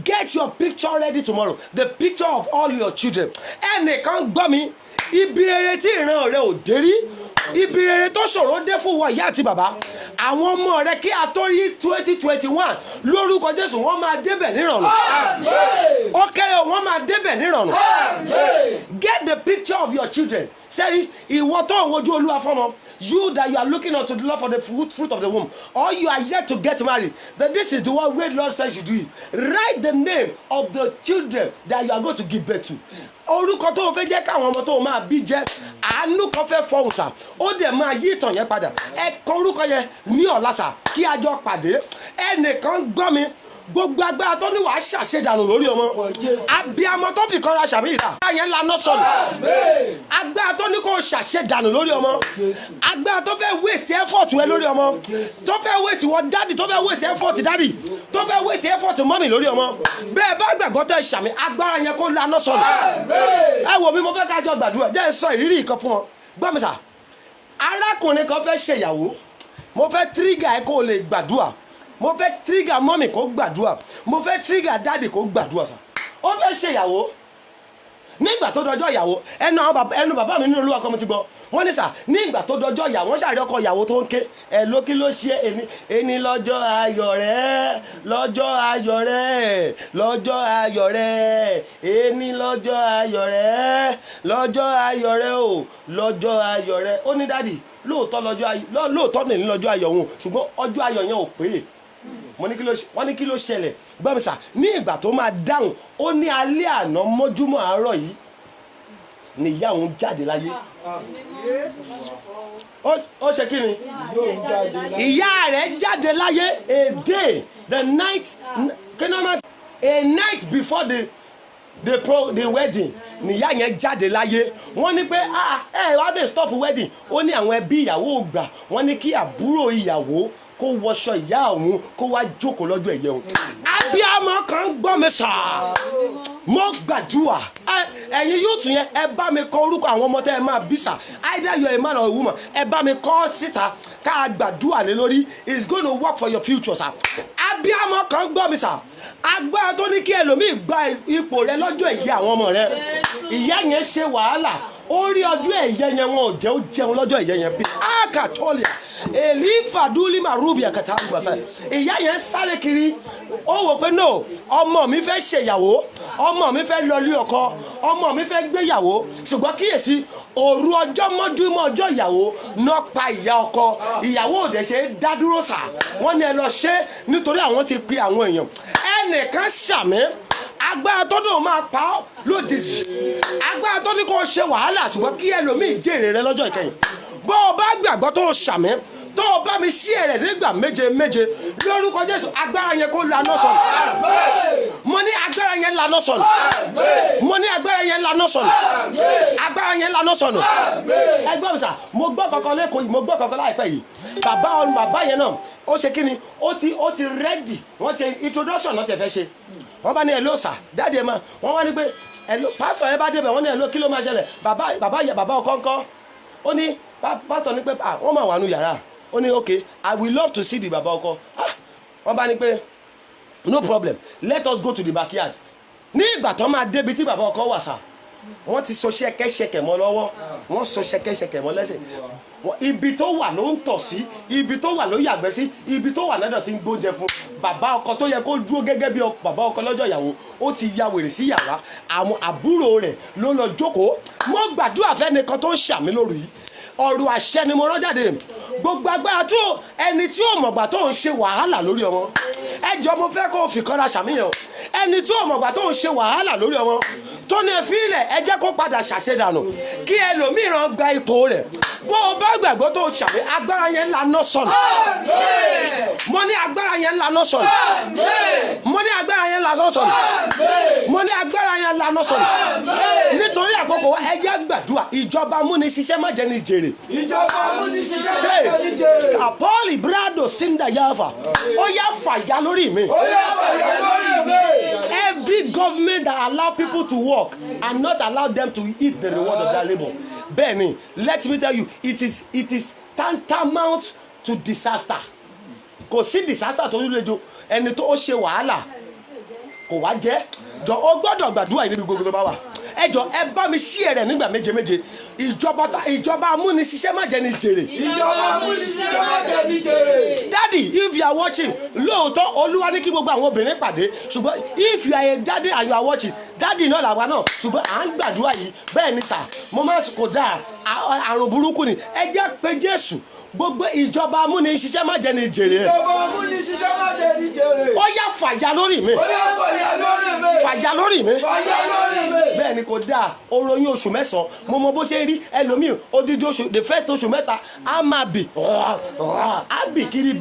Get your picture ready tomorrow, the picture of all your children. Ẹnìkan gbọ́ mi, ibi rere tí ìran rẹ ò dé rí, ibi rere tó ṣòro dé fún wọn ìyá àti bàbá, àwọn ọmọ rẹ kí a tó rí 2021 lórúkọ Jésù wọ́n máa débẹ̀ nírọ̀rùn. Ó kéré wọ́n máa débẹ̀ nírọ̀rùn. Get the picture of your children. Sẹ́rí ìwọ tó ń wojú Olúwa fọ́mọ, you that you are looking unto the Lord for the fruit of the womb, or you are yet to get married, that this is the one way the Lord says you do it. Write the name of the children that you are going to give birth to. Orúkọ tó o fẹ́ jẹ́ káwọn ọmọ tó o máa bí jẹ́ àánú kan fẹ́ fọhùn sà ó dẹ̀ máa yí ìtàn yẹn padà. Ẹ kọ orúkọ yẹn ní ọ̀la sà kí a jọ pàdé. Ẹnìkan gbọ́ mi gbogbo agbára tó ní wàá ṣàṣedànù lórí ọmọ abiyamọ tó fi kọ́ra ṣàmì ìta yẹn lànà sọnù agbára tó ní kó ṣàṣedànù lórí ọmọ agbára tó fẹ́ waste effort wẹ lórí ọmọ tó fẹ́ waste wọ dádì tó fẹ́ waste effort dádì tó fẹ́ waste effort mọ́mì lórí ọmọ bẹ́ẹ̀ bá gbàgbọ́ tẹ ṣàmì agbára yẹn kó lànà sọnù. Ẹ wò mí mo fẹ́ kájọ gbàdúrà jẹ́ sọ ìrírí kan fún ọ gbọ́ mi sà arákùnrin kan fẹ́ ṣèyàwó mo fẹ́ trigger ẹ kó o lè gbàdúrà mo fẹ́ trigger mọ́mì kó gbàdúrà mo fẹ́ trigger dáàdì kó gbàdúrà sà ó fẹ́ ṣe ìyàwó nígbà tó dọjọ́ ìyàwó ẹnu bàbá mi nínú Olúwa kọ́ mo ti gbọ́ wọ́n ní sà nígbà tó dọjọ́ ìyàwó wọ́n ṣàrí ọkọ ìyàwó tó ń ké ẹ̀ ló kí ló ṣe ẹni lọ́jọ́ ayọ̀ rẹ̀ lọ́jọ́ ayọ̀ rẹ̀ lọ́jọ́ ayọ̀ rẹ̀ ẹni lọ́jọ́ ayọ̀ rẹ̀ lọ́jọ́ ayọ̀ rẹ̀ o lọ́jọ́ ayọ̀ rẹ̀ ó ní dáàdì lóòótọ́ ní lọ́jọ́ ayọ̀ òun ṣùgbọ́n ọjọ́ ayọ̀ yẹn ò pé wọ́n ní kí ló ṣẹlẹ̀ gbọ́mísà ní ìgbà tó máa dáhùn ó ní alẹ́ àná mọ́júmọ́ àárọ̀ yìí ni ìyá òun jáde láyé ó ṣe kí ni ìyá rẹ̀ jáde láyé a day the night a night before the wedding níyà yẹn jáde láyé wọ́n ní pé wá dé stop wedding ó ní àwọn ẹbí ìyàwó gbà wọ́n ní kí àbúrò ìyàwó kó wọṣọ ìyá òun kó wá jókòó lọ́jọ́ ẹ̀yẹ òun. Abíámọ kan gbọ́ mi sà mo gbàdúrà ẹ̀yin yóò tún yẹn ẹ bá mi kọ orúkọ àwọn ọmọ tẹ́ ẹ máa bí sà either you are a man or a woman ẹ bá mi kọ síta ká gbàdúrà lé lórí it's going to work for your future sà. Abíámọ kan gbọ́ mi sà agbára tó ní kí ẹlòmíì gba ipò rẹ lọ́jọ́ ẹ̀yẹ àwọn ọmọ rẹ ìyá yẹn ṣe wàhálà ó rí ọjọ́ ẹ̀yẹ yẹn wọn ò jẹ́ ó jẹun lọ́jọ́ ẹ̀yẹ yẹn bí akatolia èlì fàdúlì màrúbì àkàtà àgbàsá ìyá yẹn sáré kiri ó wò pé no ọmọ mi fẹ́ ṣèyàwó ọmọ mi fẹ́ lọlé ọkọ ọmọ mi fẹ́ gbéyàwó ṣùgbọ́n kíyèsí òru ọjọ́ mọ́júmọ́ ọjọ́ ìyàwó náà pa ìyá ọkọ ìyàwó òde ṣe dádúró sà wọ́n ní ẹ lọ ṣe nítorí àwọn ti pe àwọn èèyàn ẹnìkan ṣàmì agbára tó dùn máa pa ọ́ lójijì agbára tó ní kó ṣe wàhálà ṣùgbọ́n kí ẹlòmíì jèrè rẹ lọ́jọ́ ìkẹyìn bó o bá gbàgbọ́ tó o ṣàmì tó o bá mi ṣí ẹ̀rẹ̀ nígbà méje lórúkọ Jésù agbára yẹn kó lanà sọnù mo ní agbára yẹn lanà sọnù mo ní agbára yẹn lanà sọnù agbára yẹn lanà sọnù ẹgbẹ́ mi sà mo gbọ́ kankan lẹ́kọ̀ọ́ yìí mo gbọ́ kankan láìpẹ́ yìí bàbá yẹn náà ó ṣe kí ni ó ti rẹ́dì wọ́n ṣe introduction náà ti fẹ́ ṣe wọ́n bá ní ẹ̀ ló sà dáàdi ẹ̀ máa wọ́n wá ní pé pásítọ̀ yẹn bá débẹ̀ wọ́n ní ẹ̀ló kí ló máa ṣẹlẹ̀ bàbá ọkọ ńkọ́ ó ní pásítọ̀ ní pé wọ́n máa wà nù yàrá ó ní okay I will love to see the bàbá ọkọ wọ́n bá ní pé no problem let us go to the backyard ní ìgbà tó máa débi tí bàbá ọkọ wà sá wọ́n ti so ṣẹ̀kẹ̀ṣẹ̀kẹ̀ mọ́ lọ́wọ́ wọ́n so ṣẹ̀kẹ̀ṣẹ̀kẹ̀ mọ́ lẹ́sẹ̀ ibi tó wà ló ń tọ̀ sí ibi tó wà ló yàgbẹ́ sí ibi tó wà lọ́dọ̀ tí ń gbóúnjẹ fún bàbá ọkọ tó yẹ kó dúró gẹ́gẹ́ bí bàbá ọkọ lọ́jọ́ ìyàwó ó ti ya wèrè sí yàrá àwọn àbúrò rẹ̀ ló lọ jókòó mo gbàdúrà fẹ́nìkan tó ń ṣàmì lóru yìí ọ̀rọ̀ àṣẹ ni mo rán jáde gbogbo agbára tó ẹni tí ó mọ̀gbà tó ń ṣe wàhálà lórí ọmọ ẹjọ́ mo fẹ́ kó fi kọ́ra ṣàmìyàn ẹni tí ó mọ̀gbà tó ń ṣe wàhálà lórí ọmọ tó ní ẹ̀fí ilẹ̀ ẹ jẹ́ kó padà ṣàṣedànù kí ẹlòmíràn gba ipò rẹ̀ bó o bá gbàgbọ́ tó ṣàmì agbára yẹn lànà sọnù mo ní agbára yẹn lànà sọnù mo ní agbára yẹn lànà sọnù mo ní agbára yẹn lànà sọnù nítorí àkókò ẹ jẹ́ gbàdúrà ìjọba amúniṣiṣẹ́ má jẹ́ ní jèrè ìjọba amúniṣiṣẹ́ má jẹ́ ní jèrè kàpọ́ọ̀lì brado sinda yafa ó yá fàyà lórí mi. ó yá fàyà lórí mi. Every government that allow people to work and not allow them to eat the reward of their labour bẹ́ẹ̀ni let me tell you it is tantamount to disaster kò sí disaster tó nílò èdò ẹni tó ṣe wàhálà kò wá jẹ́ jọ ó gbọ́dọ̀ gbàdúrà yìí níbi gbogbo tó bá wà ẹ jọ ẹ bá mi ṣí ẹrẹ nígbà méje ìjọba amúniṣiṣẹ́ má jẹ́ ní jèrè. ìjọba amúniṣiṣẹ́ má jẹ́ ní jèrè. Daddy, if you are watching lóòótọ́ olúwa ní kí gbogbo àwọn obìnrin pàdé ṣùgbọ́n if you are a daddy and you are watching daddy náà làwa náà ṣùgbọ́n à ń gbàdúrà yìí bẹ́ẹ̀ ni sà mo máa kò dáa àrùn burúkú ni ẹ jẹ́ pé Jésù gbogbo ìjọba amúniṣiṣẹ́ má jẹ́ ní jèrè. ìjọba amúniṣiṣẹ́ má jẹ́ ní jèrè. ó yá fàjà lórí mi. ó yá fàjà lórí mi. fàjà lórí mi. fàjà lórí mi. bẹ́ẹ̀ ni kò dáa oróyún oṣù mẹ́sàn-án mo mọ bó ṣe ń rí ẹlòmíì odidi oṣù the first oṣù mẹ́ta á máa bì á bì kiri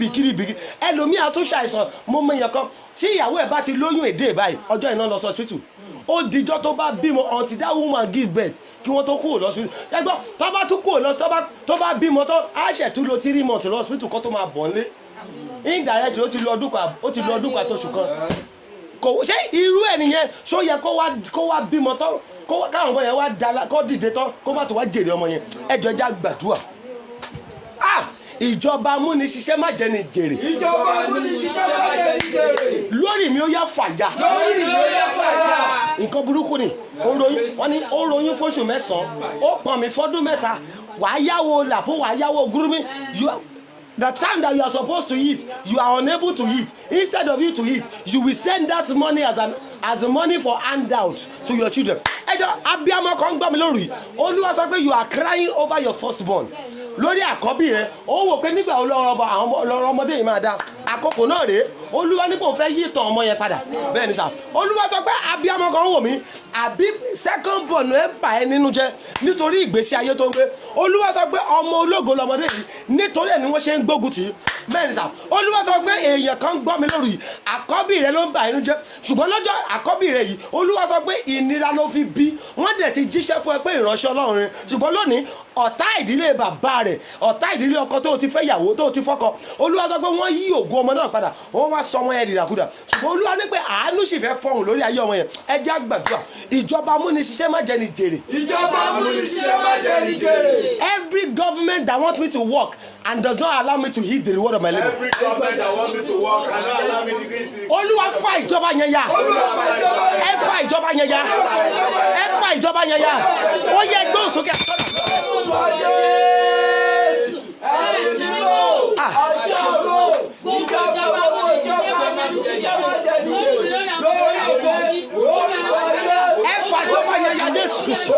ẹlòmíì á tún ṣàìsàn mo mọ èèyàn kan tí ìyàwó ẹ̀ bá ti lóyún èdè báyìí ọjọ́ iná lọ sí hospital ó dijọ́ tó bá bímọ until that woman give birth kí wọ́n tó kúrò lọ́sibítù ẹgbọ́n tó bá tún kúrò tó bá bímọ tó á ṣẹ̀ tún lo 3 months lọ́sibítù kó tó máa bọ̀ nílé indirectly ó ti lo ọdún kan àtòṣù kan kò ṣé irú ẹ̀ nìyẹn ṣó yẹ kó wá bímọ tán káwọn ọmọ yẹn wá dala kó dìde tán kó má tó wá jèrè ọmọ yẹn ẹjọ́ ẹjá gbàdúrà ìjọba amúniṣiṣẹ́ má jẹ́ ní jèrè. ìjọba amúniṣiṣẹ́ má jẹ́ ní jèrè. lórí mi ó yá fàyà. lórí mi ó yá fàyà. nǹkan burúkú ni wọ́n ní ó ròyìn fóṣù mẹ́sàn-án ó pọ̀n mi fọ́dún mẹ́ta wàá yáwó làpò wàá yáwó gúrúmí the time that you are supposed to eat you are unable to eat instead of you to eat you will send that money as a money for handout to your children. ẹjọ abiyamọ kan gbọ́ mi lórí olúwa sọ pé you are crying over your firstborn lórí àkọ́bí rẹ ó wò pé nígbà ọlọ́rọ̀ ọmọdé yìí máa dá àkókò náà rèé olúwa nípò fẹ́ yí ìtàn ọmọ yẹn padà bẹ́ẹ̀ ni sà olúwa sọ pé abiyamọ kan wò mí àbí second born ẹ bà ẹ́ nínú jẹ́ nítorí ìgbésí ayé tó ń gbé olúwa sọ pé ọmọ ológo lọmọdé yìí nítorí ẹ̀ ni wọ́n ṣe ń gbógun tì í bẹ́ẹ̀ ni sà olúwa sọ pé èèyàn kan gbọ́ mi lórí àkọ́bí rẹ ló ń bà ẹ́ nínú jẹ́ ṣùgbọ́n lọ́jọ́ àkọ́bí rẹ yìí olúwa sọ pé ìnira ló fi bí wọ́n dẹ̀ ti jíṣẹ́ fún ẹ pé ìránṣẹ́ ọlọ́run rẹ ṣùgbọ́n lónìí ọ̀tá ìdílé bàbá rẹ̀ ọ̀tá ìdílé ọkọ tó ti fẹ́ yàwó tó ti fọ́kọ olúwa sọ pé wọ́n yí ògo ọmọ náà padà wọ́n wá sọ ọmọ yẹn dìdàkudà ṣùgbọ́n olúwa ní pé àánú sì fẹ́ fọhùn lórí ayé ọmọ yẹn ẹ jẹ́ àgbàdua ìjọba amúniṣiṣẹ́ má jẹ́ ní jèrè. ìjọba amúniṣiṣẹ́ má jẹ́ ní jèrè. Every government that wants me to work and does not allow me to eat the reward of my labour. every government that want me to work and not allow me to eat it. olúwa fa ìjọba yẹn ya ẹ fa ìjọba yẹn ya ẹ fa ìjọba yẹn ya ó yẹ gbóhùn sókè àtọ́nà. ẹ fa ìjọba yẹn ya Jésù Kristi.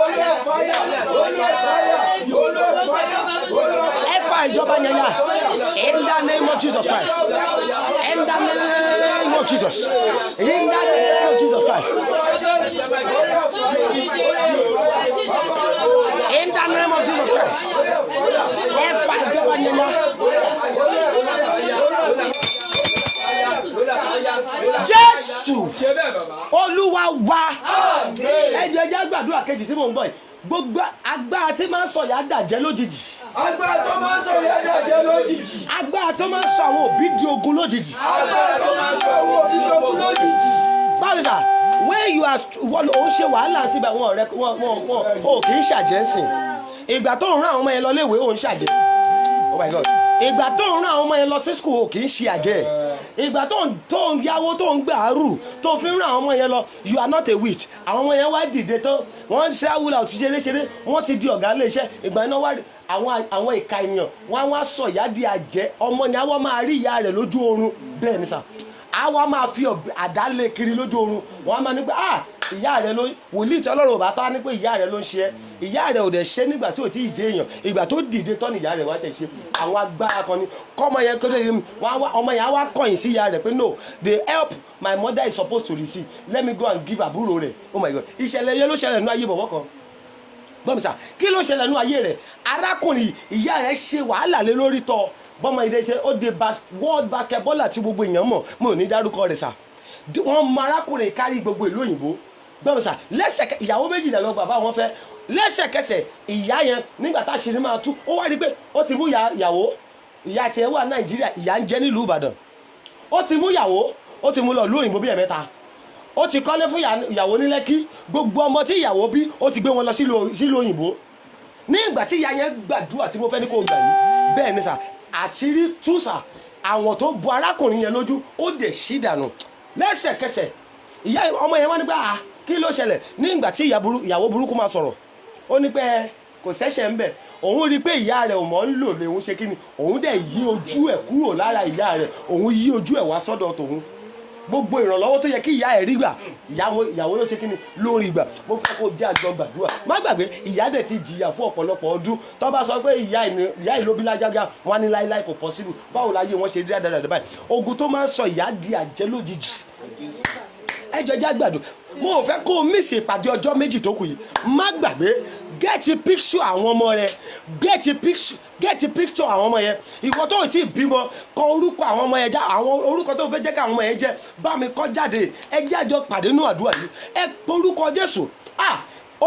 ẹ fa ìjọba yẹn ya in the name of Jesus Christ. In the name of Jesus. In the name of Jesus Christ. In the name of Jesus Christ. Ẹ fa ìjọba yẹn ya. Jésù Olúwa wa. Ẹ jẹ́ jẹ́ gbàdúrà kejì tí mò ń bọ̀ yìí. Gbogbo agbára tí máa ń sọ ìyá dàjẹ́ lójijì. agbára tó máa ń sọ ìyá dàjẹ́ lójijì. Agbára tó máa ń sọ àwọn òbí di ogun lójijì. agbára tó máa ń sọ àwọn òbí di ogun lójijì. Báwo sà? When you wọ́n ò ń ṣe wàhálà síbẹ̀ wọn ọ̀rẹ́ wọn ò kì í ṣàjẹ́sìn ìgbà tó ń rán àwọn ọmọ yẹn lọ léèwé ò ń ṣàjẹ́ oh my God ìgbà tó ń rán àwọn ọmọ yẹn lọ sí school ò kì í ṣe àjẹ́ ìgbà tó ń yáwó tó ń gbàárù tó fi ń rán àwọn ọmọ yẹn lọ you are not a witch àwọn ọmọ yẹn wá dìde tán wọ́n travel out ṣeréṣeré wọ́n ti di ọ̀gá iléeṣẹ́ ìgbà iná wá àwọn ìka èèyàn wọ́n wá sọ ìyá di àjẹ́ ọmọ ni àwọn máa rí ìyá rẹ̀ lójú oorun bẹ́ẹ̀ ni sà àwa máa fi àdá lé kiri lójú oorun wọ́n máa ní pé ìyá rẹ̀ ló wòlíì tí Ọlọ́run ò bá tá ní pé ìyá rẹ̀ ló ń ṣe ẹ́ ìyá rẹ̀ ò dẹ̀ ṣe nígbà tí ò tí ì jẹ́ èèyàn ìgbà tó dìde tán ni ìyá rẹ̀ wá ṣe ṣe àwọn agbára kan ni kọ́mọ yẹn kọ́dọ̀ yẹn ọmọ yẹn á wá kọ̀yìn sí ìyá rẹ̀ pé no the help my mother is supposed to receive let me go and give àbúrò rẹ̀ oh my God ìṣẹ̀lẹ̀ yẹn ló ṣẹlẹ̀ nínú ayé bọ̀bọ̀ kan gbọ́mísà kí ló ṣẹlẹ̀ nínú ayé rẹ̀ arákùnrin ìyá rẹ̀ ṣe wàhálà lé lórí tọ́ bọ́mọ ìdè ṣe ó de world basketball àti gbogbo èèyàn mọ̀ mo ò ní dárúkọ rẹ̀ sà wọ́n mọ arákùnrin kárí gbogbo ìlú òyìnbó gbọ́mísà lẹ́sẹ̀kẹ́ ìyàwó méjìlá lọ bàbá wọn fẹ́ lẹ́sẹ̀kẹsẹ̀ ìyá yẹn nígbà tá a ṣe ní máa tú ó wá rí pé ó ti mú ìyàwó ìyá tiẹ̀ wà Nàìjíríà ìyá ń jẹ́ nílùú Ìbàdàn ó ti mú ìyàwó ó ti mú lọ ìlú òyìnbó bí ẹ̀mẹ́ta ó ti kọ́lé fún ìyàwó ní Lẹ́kí gbogbo ọmọ tí ìyàwó bí ó ti gbé wọn lọ sílùú òyìnbó ní ìgbà tí ìyá yẹn gbàdúrà tí mo fẹ́ ní kó gbà yìí bẹ́ẹ̀ ni sà àṣírí tú sà àwọn tó bu arákùnrin yẹn lójú ó dẹ̀ ṣí dànù lẹ́sẹ̀kẹsẹ̀ ìyá ọmọ yẹn wá nígbà kí ló ṣẹlẹ̀ ní ìgbà tí ìyàwó burúkú máa sọ̀rọ̀ ó ní pé kò ṣẹ̀ṣẹ̀ ń bẹ̀ òun rí i pé ìyá rẹ̀ ò mọ̀ ń lò léun ṣe kí ni òun dẹ̀ yí ojú ẹ̀ kúrò lára ìyá rẹ̀ òun yí ojú ẹ̀ wá sọ́dọ̀ tòun gbogbo ìrànlọ́wọ́ tó yẹ kí ìyá ẹ̀ rí gbà ìyàwó ló ṣe kí ni lórí gbà mo fẹ́ kó jẹ́ àjọ gbàdúrà má gbàgbé ìyá dẹ̀ ti jìyà fún ọ̀pọ̀lọpọ̀ ọdún tó bá sọ pé ìyá ìlú bí lájágá wọn ní láíláí kò possible báwo láyé wọn ṣe rí dáadáa báyìí ogun tó máa ń sọ ìyá di àjẹ́ lójijì ẹjọ́ já gbàdúrà mo ò fẹ́ kó o mísì ìpàdé ọjọ́ méjì tó kù yìí má gbàgbé get picture àwọn ọmọ rẹ get picture àwọn ọmọ yẹn ìwọ tó ti bímọ kọ orúkọ àwọn ọmọ yẹn já àwọn orúkọ tó fẹ́ jẹ́ ká àwọn ọmọ yẹn jẹ́ bá mi kọ jáde ẹ jẹ́ àjọ pàdé nínú àdúrà yìí ẹ porúkọ Jésù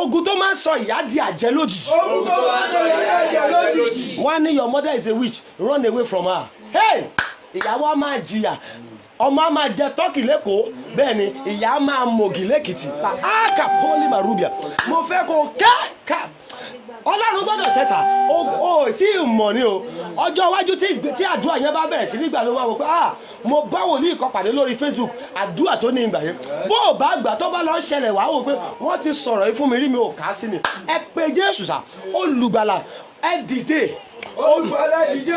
ogun tó máa ń sọ ìyá di àjẹ́ lójijì. ogun tó máa ń sọ ìyá di àjẹ́ lójijì. wọ́n ní your mother is a witch run away from her. hey ìyàwó á máa jìyà ọmọ á máa jẹ tọ́kì lẹ́kọ̀ọ́ bẹ́ẹ̀ ni ìyá á máa mọ̀gì lẹ́kìtì áàkà pọ́lì màrúbíà mo fẹ́ kó ká Ọlọ́run gbọ́dọ̀ ṣẹ̀ṣà o tí ì mọ̀ ni o ọjọ́ iwájú tí àdúrà yẹn bá bẹ̀rẹ̀ sí nígbà ló wá wọ pé mo bá wòlíì kan pàdé lórí Facebook àdúrà tó ní ìgbà yẹn bó o bá gbà tó bá lọ ṣẹlẹ̀ wá wò pé wọ́n ti sọ̀rọ̀ yìí fún mi rí mi ò kà sí ni ẹ pé Jésù sà olùgbàlà ẹ dìde olùgbàlà dìde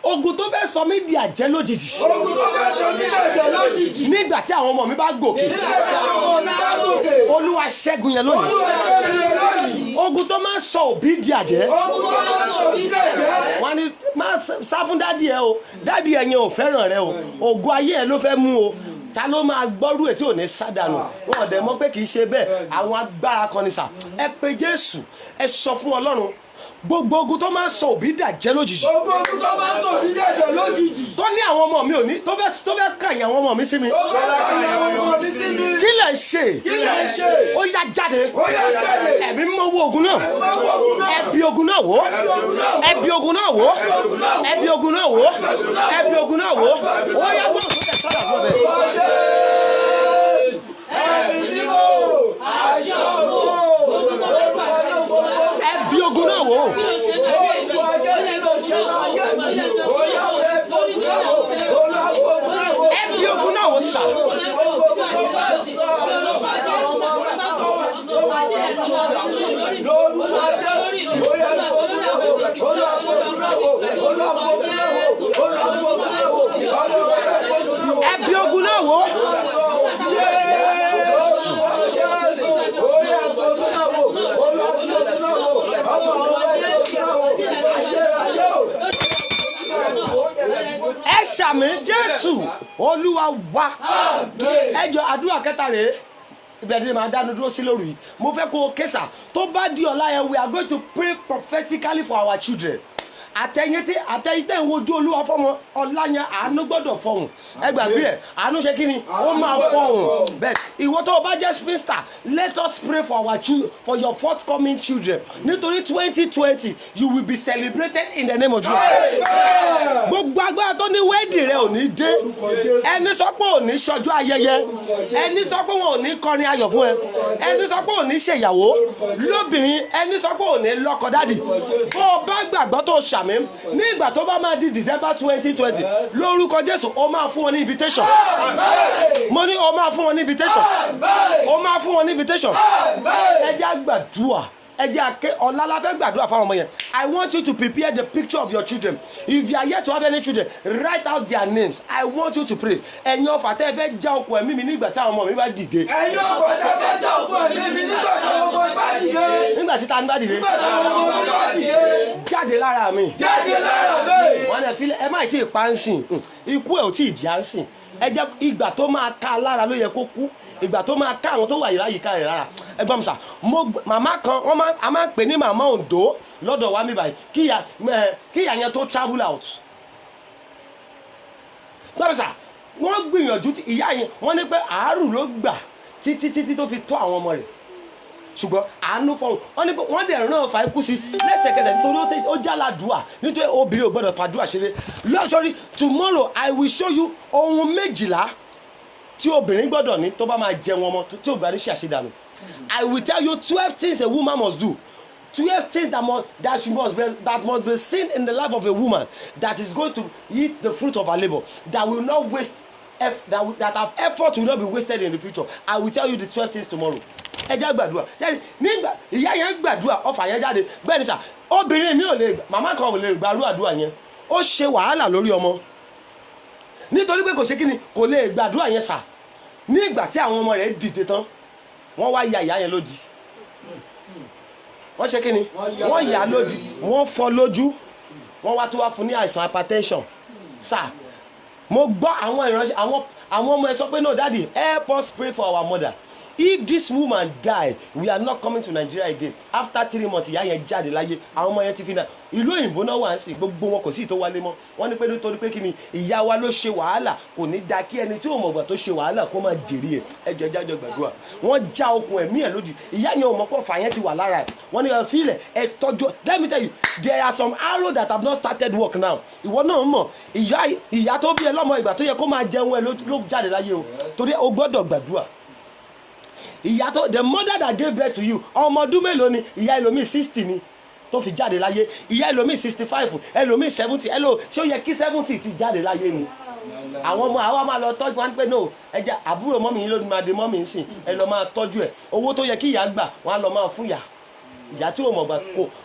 ogun tó fẹ́ sọ mí di àjẹ́ lójijì. ogun tó fẹ́ sọ mí di àjẹ́ lójijì. nígbà tí àwọn ọmọ mi bá gòkè. nígbà tí àwọn ọmọ mi bá gòkè. Olúwa ṣẹ́gun yẹn lónìí. Olúwa ṣẹ́gun yẹn lónìí. ogun tó máa ń sọ òbí di àjẹ́. ogun tó máa ń sọ òbí di àjẹ́. wọ́n ní máa sá fún dádì ẹ o dádì ẹ yẹn ò fẹ́ràn rẹ o ògo ayé ẹ ló fẹ́ mú o ta ló máa gbọ́rú ẹ̀ tí ò ní sádànù wọn ò dẹ̀ mọ̀ pé kì í ṣe bẹ́ẹ̀ àwọn agbára kan ní sà ẹ pé Jésù ẹ sọ fún Ọlọ́run gbogbo ogun tó máa ń sọ òbí dàjẹ́ lójijì. gbogbo ogun tó máa ń sọ òbí dàjẹ́ lójijì. tó ní àwọn ọmọ mi ò ní tó fẹ́ kàyìn àwọn ọmọ mi sí mi. tó fẹ́ kàyìn àwọn ọmọ mi sí mi. kí lẹ̀ ń ṣe. kí lẹ̀ ń ṣe. ó yá jáde. ó yá jáde. ẹ̀mí mọ́ wo ogun náà. ẹbí ogun náà wò. ẹbí ogun náà wò. ẹbí ogun náà wò. ẹbí ogun náà wò. ó yá gbọ́dọ̀ tó tẹ̀ sọ́dà lọ́bẹ̀. ẹbí ogun náà wò. ẹbí ogun náà wò sà. ẹbí ogun náà wò. ẹ ṣàmì Jésù Olúwa wa ẹjọ àdúrà kẹta rèé ìbẹ̀rẹ̀ máa dánu dúró sí lórí mo fẹ́ kó o kẹsà tó bá di ọ̀la yẹn we are going to pray prophetically for our children àtẹ̀yìn tẹ̀ ń wojú Olúwa fọ́mọ ọ̀la yẹn àánú gbọ́dọ̀ fọhùn ẹ gbàgbé ẹ̀ àánú ṣe kí ni ó máa fọhùn bẹ́ẹ̀ ìwọ tó o bá jẹ́ spinster let us pray for our children for your forthcoming children nítorí 2020 you will be celebrated in the name of Jesus. Gbogbo agbára tó ní wẹ́ẹ̀dì rẹ ò ní dé ẹni sọ pé ò ní ṣọjọ́ ayẹyẹ ẹni sọ pé wọn ò ní kọrin ayọ̀ fún ẹ ẹni sọ pé ò ní ṣèyàwó lóbìnrin ẹni sọ pé ò ní lọ́kọ dádì bó o bá gbàgbọ́ tó ṣàmì ní ìgbà tó bá máa di December 2020 lórúkọ Jésù o máa fún wọn ní invitation mo ní o máa fún wọn ní invitation o máa fún wọn ní invitation ẹ jẹ́ àgbàdua ẹ jẹ́ àké ọ̀la la fẹ́ gbàdúrà fáwọn ọmọ yẹn. I want you to prepare the picture of your children. If you are yet to have any children, write out their names. I want you to pray. Ẹ̀yin ọ̀fà tẹ́ ẹ fẹ́ já okùn ẹ̀mí mi nígbà tí àwọn ọmọ mi bá dìde. Ẹ̀yin ọ̀fà tẹ́ ẹ fẹ́ já okùn ẹ̀mí mi nígbà tí àwọn ọmọ mi bá dìde. Nígbà tí ta ni bá dìde. Nígbà tí àwọn ọmọ mi bá dìde. Jáde lára mi. Jáde lára mi. Wọ́n lè fi ẹ má tí ì pa ń sìn. Ikú ẹ̀ ò tí ì di à ń sìn. Ẹ jẹ́ ìgbà tó máa ká lára ló yẹ kó kú. Ìgbà tó máa ká àwọn tó wà láyìíká rẹ̀ lára. Ẹgbọ́n mi sà, màmá kan a máa ń pè ní màmá Ondo lọ́dọ̀ wa mi báyìí kíyà yẹn tó travel out. Gbọ́dọ̀ sà, wọ́n gbìyànjú ìyá yẹn wọ́n ní pé àárù ló gbà títí tó fi tọ́ àwọn ọmọ rẹ̀. Ṣùgbọ́n àánú fọ́hùn wọ́n ní pé wọ́n dẹ̀ rán ọ̀fà ikú sí lẹ́sẹ̀kẹsẹ̀ nítorí ó jáládùá nítorí obìnrin ò gbọ́dọ̀ fàdúrà ṣeré. Lọ́sọ̀rí tomorrow I will show you ohun 12 tí obìnrin gbọ́dọ̀ ní tó bá máa jẹun ọmọ tí ò bá ní ṣe àṣedànù. I will tell you 12 things a woman must do. 12 things that must be seen in the life of a woman that is going to eat the fruit of her labor, that will not waste, that have effort will not be wasted in the future. I will tell you the 12 things tomorrow. Ẹ jẹ́ gbàdúrà nígbà ìyá yẹn gbàdúrà ọfà yẹn jáde bẹ́ẹ̀ ni sà obìnrin mi ò lè màmá kan ò lè gbàrú àdúrà yẹn ó ṣe wàhálà lórí ọmọ nítorí pé kò ṣe kí ni kò lè gbàdúrà yẹn sà ní ìgbà tí àwọn ọmọ rẹ̀ dìde tán wọ́n wá ya ìyá yẹn lódì wọ́n ṣe kí ni wọ́n yà á lódì wọ́n fọ́ lójú wọ́n wá tó wá fún ní àìsàn hypertension sà mo gbọ́ àwọn ìránṣẹ́ àwọn ọmọ ẹ sọ pé no daddy help us pray for our mother. If this woman died, we are not coming to Nigeria again. After 3 months, ìyá yẹn jáde láyé. Àwọn ọmọ yẹn ti fi náà. Ìlú òyìnbó náà wà ń sìn. Gbogbo wọn kò sí tó wálé mọ́. Wọ́n ní pé nítorí pé kí ni ìyá wa ló ṣe wàhálà. Kò ní da kí ẹni tí ò mọ̀gbà tó ṣe wàhálà kó máa jèrè ẹ̀. Ẹ jẹ́ jájọ gbàdúrà. Wọ́n já okùn ẹ̀mí ẹ̀ lódì. Ìyá yẹn ò mọ̀ pé ọ̀fà yẹn ti wà lára ẹ̀. Wọ́n ní fílẹ̀ ẹ tọ́jú. Let me tell you, there are some arrows that have not started work now. Ìwọ náà mọ̀ ìyá tó bí ẹ lọ́mọ ìgbà tó yẹ kó máa jẹun ẹ ló jáde láyé o. Torí o gbọ́dọ̀ gbàdúrà. Ìyá tó the mother that gave birth to you ọmọ ọdún mélòó ni ìyá ẹlòmíì 60 ni tó fi jáde láyé ìyá ẹlòmíì 65 ẹlòmíì 70 ṣé ó yẹ kí 70 ti jáde láyé ni àwọn ọmọ àwa máa lọ tọ́jú wọn pé no ẹja àbúrò mọ́mì yín ló ní máa de mọ́mì yín sìn ẹ lọ máa tọ́jú ẹ̀ owó tó yẹ kí ìyá gbà wọn á lọ máa fún ìyá tí ò mọ̀ gbà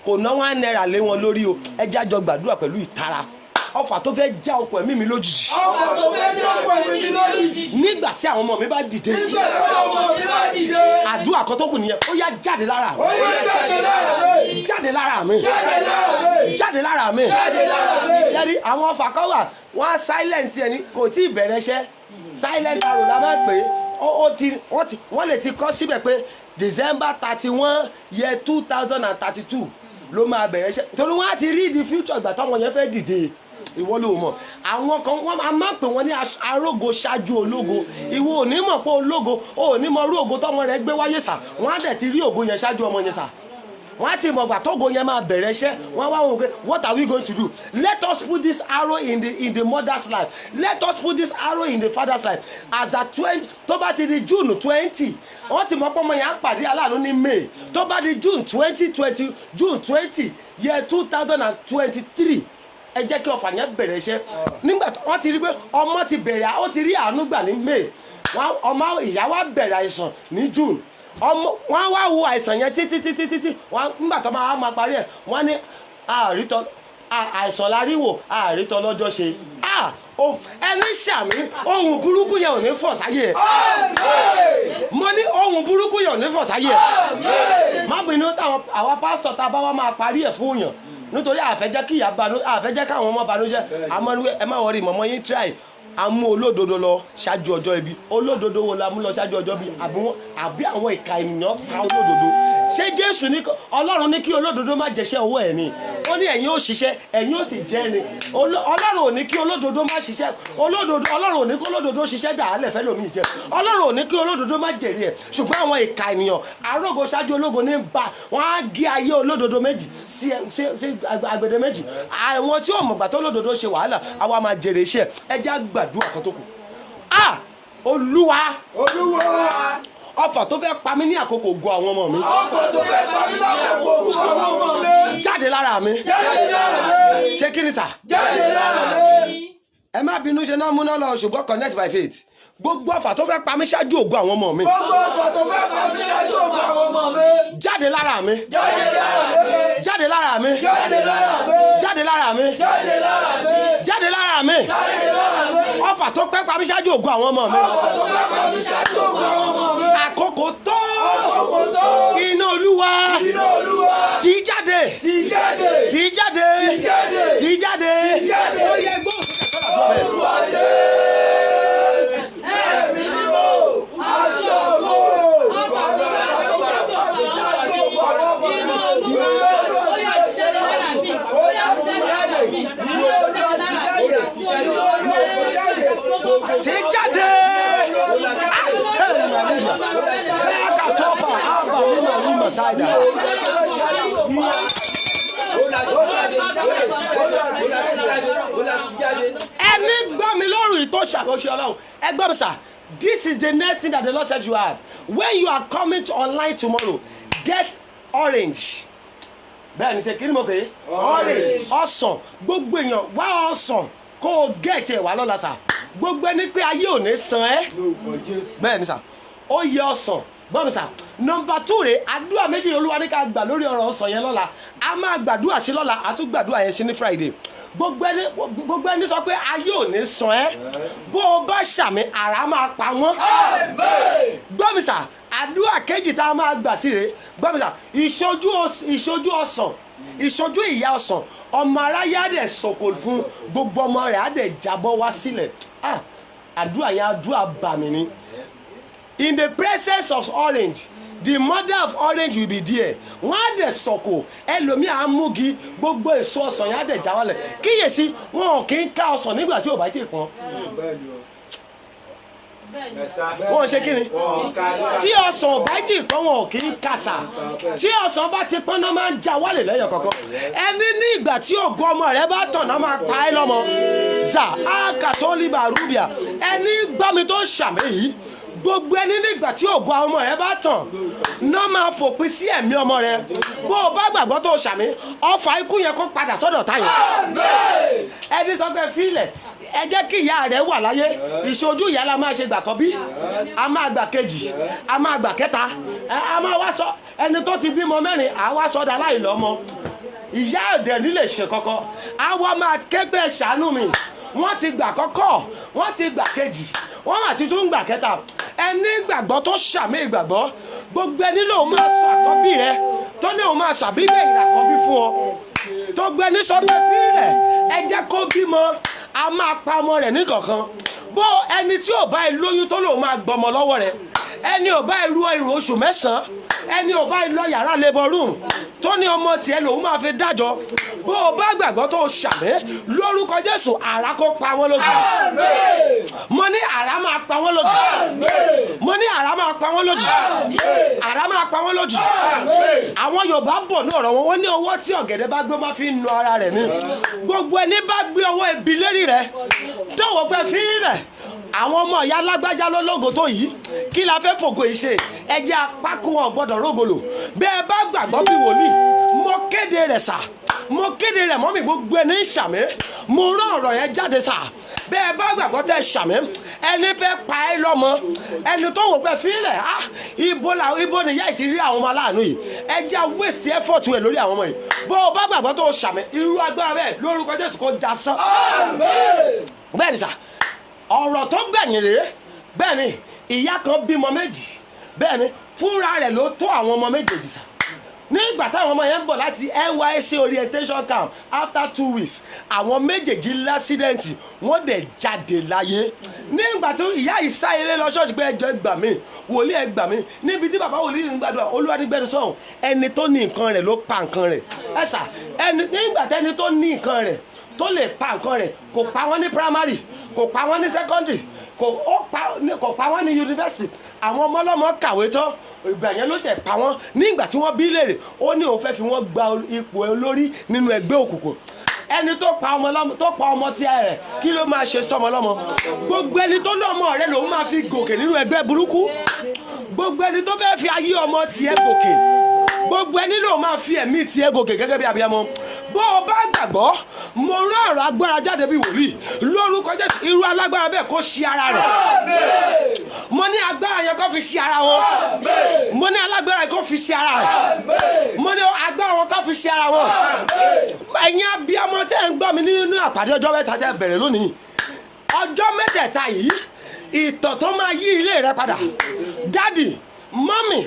kò ná wọn náírà lé wọn lórí o ẹja jọ gbàdúrà pẹ̀lú ìtara ọfà tó fẹ́ já okùn ẹ̀mí mi lójijì. ọfà tó fẹ́ já okùn ẹ̀mí mi lójijì. nígbà tí àwọn ọmọ mi bá dìde. nígbà tí àwọn ọmọ mi bá dìde. àdúrà kan tó kù nìyẹn ó yá jáde lára mi. ó yá jáde lára mi. jáde lára mi. jáde lára mi. jáde lára mi. jáde lára mi. yẹ́nì àwọn ọfà kan wà wọ́n á silent ẹni kò tí ì bẹ̀rẹ̀ iṣẹ́ silent arrow la máa pè é wọ́n lè ti kọ́ síbẹ̀ pé December 31 year 2032 ló máa bẹ̀rẹ̀ iṣẹ́ torí wọ́n á ti rí the future ìgbà táwọn yẹn fẹ́ dìde ìwọ ló mọ̀ àwọn kan wọ́n máa pè wọ́n ní arógo ṣáájú ológo ìwọ ò ní mọ̀ pé ológo ò ní mọ̀ rú ògo tọ́mọ rẹ̀ gbé wáyé sà wọ́n á dẹ̀ ti rí ògo yẹn ṣáájú ọmọ yẹn sà wọ́n á ti mọ̀ gbà tógo yẹn máa bẹ̀rẹ̀ iṣẹ́ wọ́n á wá wọn pé what are we going to do? Let us put this arrow in the mother's life. Let us put this arrow in the father's life. As at 20 tó bá ti di June 20 wọ́n ti mọ̀ pé ọmọ yẹn á pàdé aláàánú ní May tó bá di June 20 year 2023 ẹ jẹ́ kí ọfà yẹn bẹ̀rẹ̀ iṣẹ́ nígbà wọ́n ti rí pé ọmọ ti bẹ̀rẹ̀ ó ti rí àánú gbà ní May ọmọ ìyá wa bẹ̀rẹ̀ àìsàn ní June ọmọ wọn wá wo àìsàn yẹn títí wọn nígbà tó máa parí ẹ̀ wọ́n ní àrítọ́ àìsàn láríwò àrítọ́ lọ́jọ́ ṣe ẹni ṣàmì ohun burúkú yẹn ò ní fọ̀ sáyé ẹ̀ mo ní ohun burúkú yẹn ò ní fọ̀ sáyé ẹ̀ má bínú táwọn àwa pásítọ̀ tá a bá wá máa parí ẹ̀ fún yàn nítorí àfẹ́jẹ́ kí ìyá banú àfẹ́jẹ́ káwọn ọmọ banújẹ́ àmọ́ ẹ má wọrí mọ̀mọ́ yín try a mú olódodo lọ ṣáájú ọjọ́ ibi olódodo wo la mú lọ ṣáájú ọjọ́ bí àbí àwọn ìka ènìyàn pa olódodo ṣé Jésù ní Ọlọ́run ní kí olódodo má jẹṣẹ́ ọwọ́ ẹ̀ ni ó ní ẹ̀yin ó ṣiṣẹ́ ẹ̀yin ó sì jẹ́ ni Ọlọ́run ò ní kí olódodo má ṣiṣẹ́ Ọlọ́run ò ní kí olódodo ṣiṣẹ́ dàálẹ̀ fẹ́ lómi jẹ Ọlọ́run ò ní kí olódodo má jèrè ẹ̀ ṣùgbọ́n àwọn ìka ènìyàn arógo ṣáájú ológo ní bá wọn á gé ayé olódodo méjì sí agbede méjì àwọn tí ò mọ̀gbà tó olódodo ṣe wàhálà àwa máa jèrè iṣẹ́ ẹjẹ́ àgbàdua kan tó kù Olúwa ọfà tó fẹ́ pa mí ní àkókò ògo àwọn ọmọ mi. ọfà tó fẹ́ pa mí lákòókò ògo àwọn ọmọ mi. jáde lára mi. jáde lára mi. ṣé kí ni sà. jáde lára mi. ẹ má bínú ṣe náà múná lọ ṣùgbọ́n connect by faith gbogbo ọfà tó fẹ́ pa mí ṣáájú ògo àwọn ọmọ mi. gbogbo ọfà tó fẹ́ pa mí ṣáájú ògo àwọn ọmọ mi. jáde lára mi. jáde lára mi. jáde lára mi. jáde lára mi. jáde lára mi. jáde lára mi. jáde lára mi. jáde lára mi. ọfà tó fẹ́ pa mí ṣáájú ògo àwọn ọmọ mi. ọfà tó fẹ́ pa mí ṣáájú ògo àwọn ọmọ mi. àkókò tó. àkókò tó. iná Olúwa. iná Olúwa. tí jáde. tí jáde. tí jáde. tí jáde. tí jáde. tí jáde. ó yẹ gbọ́ Olúwa dé. Ẹ̀mí mímọ́. Aṣọ ògo. tí jáde. Akatopa abalima lima saida. Ẹni gbọ́ mi lọ́rùn yìí tó ṣàkóso Ọlọ́run. Ẹ gbọ́ mi sà. This is the next thing that the Lord said you have. When you are coming to online tomorrow, get orange. Bẹ́ẹ̀ ni ṣe kí ni mo kè é? Orange. Ọsàn. Gbogbo èèyàn wá ọsàn kó o gẹ̀ẹ́tì ẹ̀ wá lọ́la sà. Gbogbo ẹni pé ayé ò ní san ẹ́. Bẹ́ẹ̀ ni sà. Ó yẹ ọsàn. Gbọ́ mi sà. Nọmba 2 rè àdúrà méjì Olúwa ní ká gbà lórí ọ̀rọ̀ ọsàn yẹn lọ́la. A máa gbàdúrà sí lọ́la, a tún gbàdúrà yẹn sí ní Friday. Gbogbo ẹni sọ pé ayé ò ní san ẹ́. Bó o bá ṣàmì àrá máa pa wọ́n. Gbọ́ mi sà. Àdúrà kejì tá a máa gbà sí rè. Gbọ́ mi sà. Ìṣojú ọsàn. Ìṣojú ìyá ọsàn. Ọmọ aráyé á dẹ̀ sọ̀kò fún gbogbo ọmọ rẹ̀ á dẹ̀ jábọ́ wá sílẹ̀. Àdúrà yẹn àdúrà bàmí ni. In the presence of orange, the mother of orange will be there. Wọ́n á dẹ̀ sọ̀kò ẹlòmíì á múgi gbogbo èso ọsàn yẹn á dẹ̀ já wálẹ̀. Kíyèsí wọn ò kí ń ká ọsàn nígbà tí ò bá ti pọ́n. Wọ́n ṣe kí ni? Tí ọsàn ò bá ti pọ́n wọn ò kí ń kàsà. Tí ọsàn bá ti pọ́n náà máa ń já wálẹ̀ lẹ́yìn kọ̀ọ̀kan. Ẹni ní ìgbà tí ògo ọmọ rẹ bá tàn náà máa pa ẹ́ lọ́mọ. Zà á kàtólíbà rúbìà. Ẹni gbọ́ mi tó ń ṣàmì yìí. Gbogbo ẹni nígbà tí ògo ọmọ rẹ bá tàn náà máa fòpin sí ẹ̀mí ọmọ rẹ. Bó o bá gbàgbọ́ tó o ṣàmì ọfà ikú yẹn kó padà sọ́dọ̀ táyà. Ẹni sọ pé fílẹ̀ ẹ jẹ́ kí ìyá rẹ̀ wà láyé ìṣojú ìyá la máa ṣe gbà kọ́ bí a máa gbà kejì a máa gbà kẹta a máa wá sọ ẹni tó ti bímọ mẹ́rin à wá sọ́dọ̀ aláìlọ́mọ ìyá ọ̀dẹ̀ nílé ṣe kọ́kọ́ a wá máa kẹ́gbẹ́ ṣàánú mi wọ́n ti gbà kọ́kọ́ wọ́n ti gbà kejì wọ́n máa ti tún gbà kẹta ẹni gbàgbọ́ tó ṣàmì ìgbàgbọ́ gbogbo ẹni lòun máa sọ àkọ́bí rẹ tó ní òun máa ṣàbílẹ̀ ìràkọ́bí fún ọ tó gbẹni sọ pé fílẹ̀ ẹ jẹ́ kó bímọ a máa pa ọmọ rẹ̀ níkọ̀ọ̀kan bó ẹni tí ò bá ẹ lóyún tó lòun máa gbọmọ lọ́wọ́ rẹ̀ ẹni ò bá ẹ ru ìrò oṣù mẹ́sàn-án ẹni ò bá ẹ lọ yàrá labour room tó ní ọmọ tiẹ̀ lòun máa fi dájọ́ bó o bá gbàgbọ́ tó ṣàmì lórúkọ Jésù àrá kó pa wọ́n lójú mo ní àrá máa pa wọ́n lójú mo ní àrá máa pa wọ́n lójú àrá máa pa wọ́n lójú àwọn Yorùbá bọ̀ ní ọ̀rọ̀ wọn wọ́n ní ọwọ́ tí ọ̀gẹ̀dẹ̀ bá gbé máa fi nu ara rẹ̀ ní gbogbo ẹni bá gbé ọwọ́ ibi lérí rẹ̀ tọ̀wọ́ pẹ́ fi rẹ̀ àwọn ọmọ ìyá alágbájá lọ́lọ́gò tó yìí kí la fẹ́ fògo ìṣe ẹjẹ́ apákó wọn gbọ́dọ̀ rógolo bẹ́ẹ̀ bá gbàgbọ́ bí wòlíì mo kéde rẹ̀ sà mo kéde rẹ̀ mọ́mì gbogbo ẹni ń ṣàmì mo rán ọ̀rọ̀ yẹn jáde sà bẹ́ẹ̀ bá gbàgbọ́ tẹ́ ṣàmì ẹni fẹ́ pa ẹ́ lọ́mọ ẹni tó wò pé fílẹ̀ ibo ni ìyá ìtì rí àwọn ọmọ aláàánú yìí ẹjẹ́ waste effort wẹ̀ lórí àwọn ọmọ yìí bó o bá gbàgbọ́ tó ṣàmì irú agbára bẹ́ẹ̀ lórúkọ Jésù kó já sán bẹ́ẹ̀ ni sà ọ̀rọ̀ tó gbẹ̀yìn rèé bẹ́ẹ̀ ni ìyá kan bímọ méjì bẹ́ẹ̀ ni fúnra rẹ̀ ló tó àwọn ọmọ méjèèjì sà nígbà táwọn ọmọ yẹn ń bọ̀ láti NYSC orientation camp after 2 weeks àwọn méjèèjì lásídẹ̀ǹtì wọ́n dẹ̀ jáde láyé. nígbà tó ìyá yìí sá ilé lọ ṣọ́ọ̀ṣì pé ẹjọ́ ẹgbà mí wòlíì ẹgbà mí níbi tí bàbá wòlíì ń gbàdúrà olúwa ní gbẹ́nu sọ̀hún ẹni tó ní nǹkan rẹ̀ ló pa nǹkan rẹ̀ ẹ̀sà nígbà tẹ́ni tó ní nǹkan rẹ̀ tó lè pa nǹkan rẹ̀ kò pa wọ́n ní primary kò pa wọ́n ní secondary kò pa wọ́n ní university àwọn ọmọ ọlọ́mọ kàwé tán ìgbà yẹn ló ṣe pa wọ́n nígbà tí wọ́n bí léèrè ó ní òun fẹ́ fi wọ́n gba ipò olórí nínú ẹgbẹ́ òkùnkùn. ẹni tó pa ọmọ tí a rẹ̀ kí ló máa ṣe sọmọ lọ́mọ. gbogbo ẹni tó lọ́mọ rẹ̀ lòun máa fi gòkè nínú ẹgbẹ́ burúkú. gbogbo ẹni tó fẹ́ fi ayé ọmọ tiẹ̀ gòkè gbogbo ẹni ló máa fi ẹ̀mí tiẹ̀ gòkè gẹ́gẹ́ bí abiyamọ. bó o bá gbàgbọ́ mo rán ọ̀rọ̀ agbára jáde bí wòlíì lórúkọ Jésù irú alágbára bẹ́ẹ̀ kó ṣí ara rẹ̀. mo ní agbára yẹn kó fi ṣí ara wọn. mo ní alágbára yẹn kó fi ṣí ara rẹ̀. mo ní agbára wọn kó fi ṣí ara wọn. ẹ̀yin abiyamọ tẹ́ ń gbọ́ mi nínú àpàdé ọjọ́ mẹ́ta tẹ́ bẹ̀rẹ̀ lónìí ọjọ́ mẹ́tẹ̀ẹ̀ta yìí ìtàn tó máa yí ilé rẹ padà dádì mọ́mì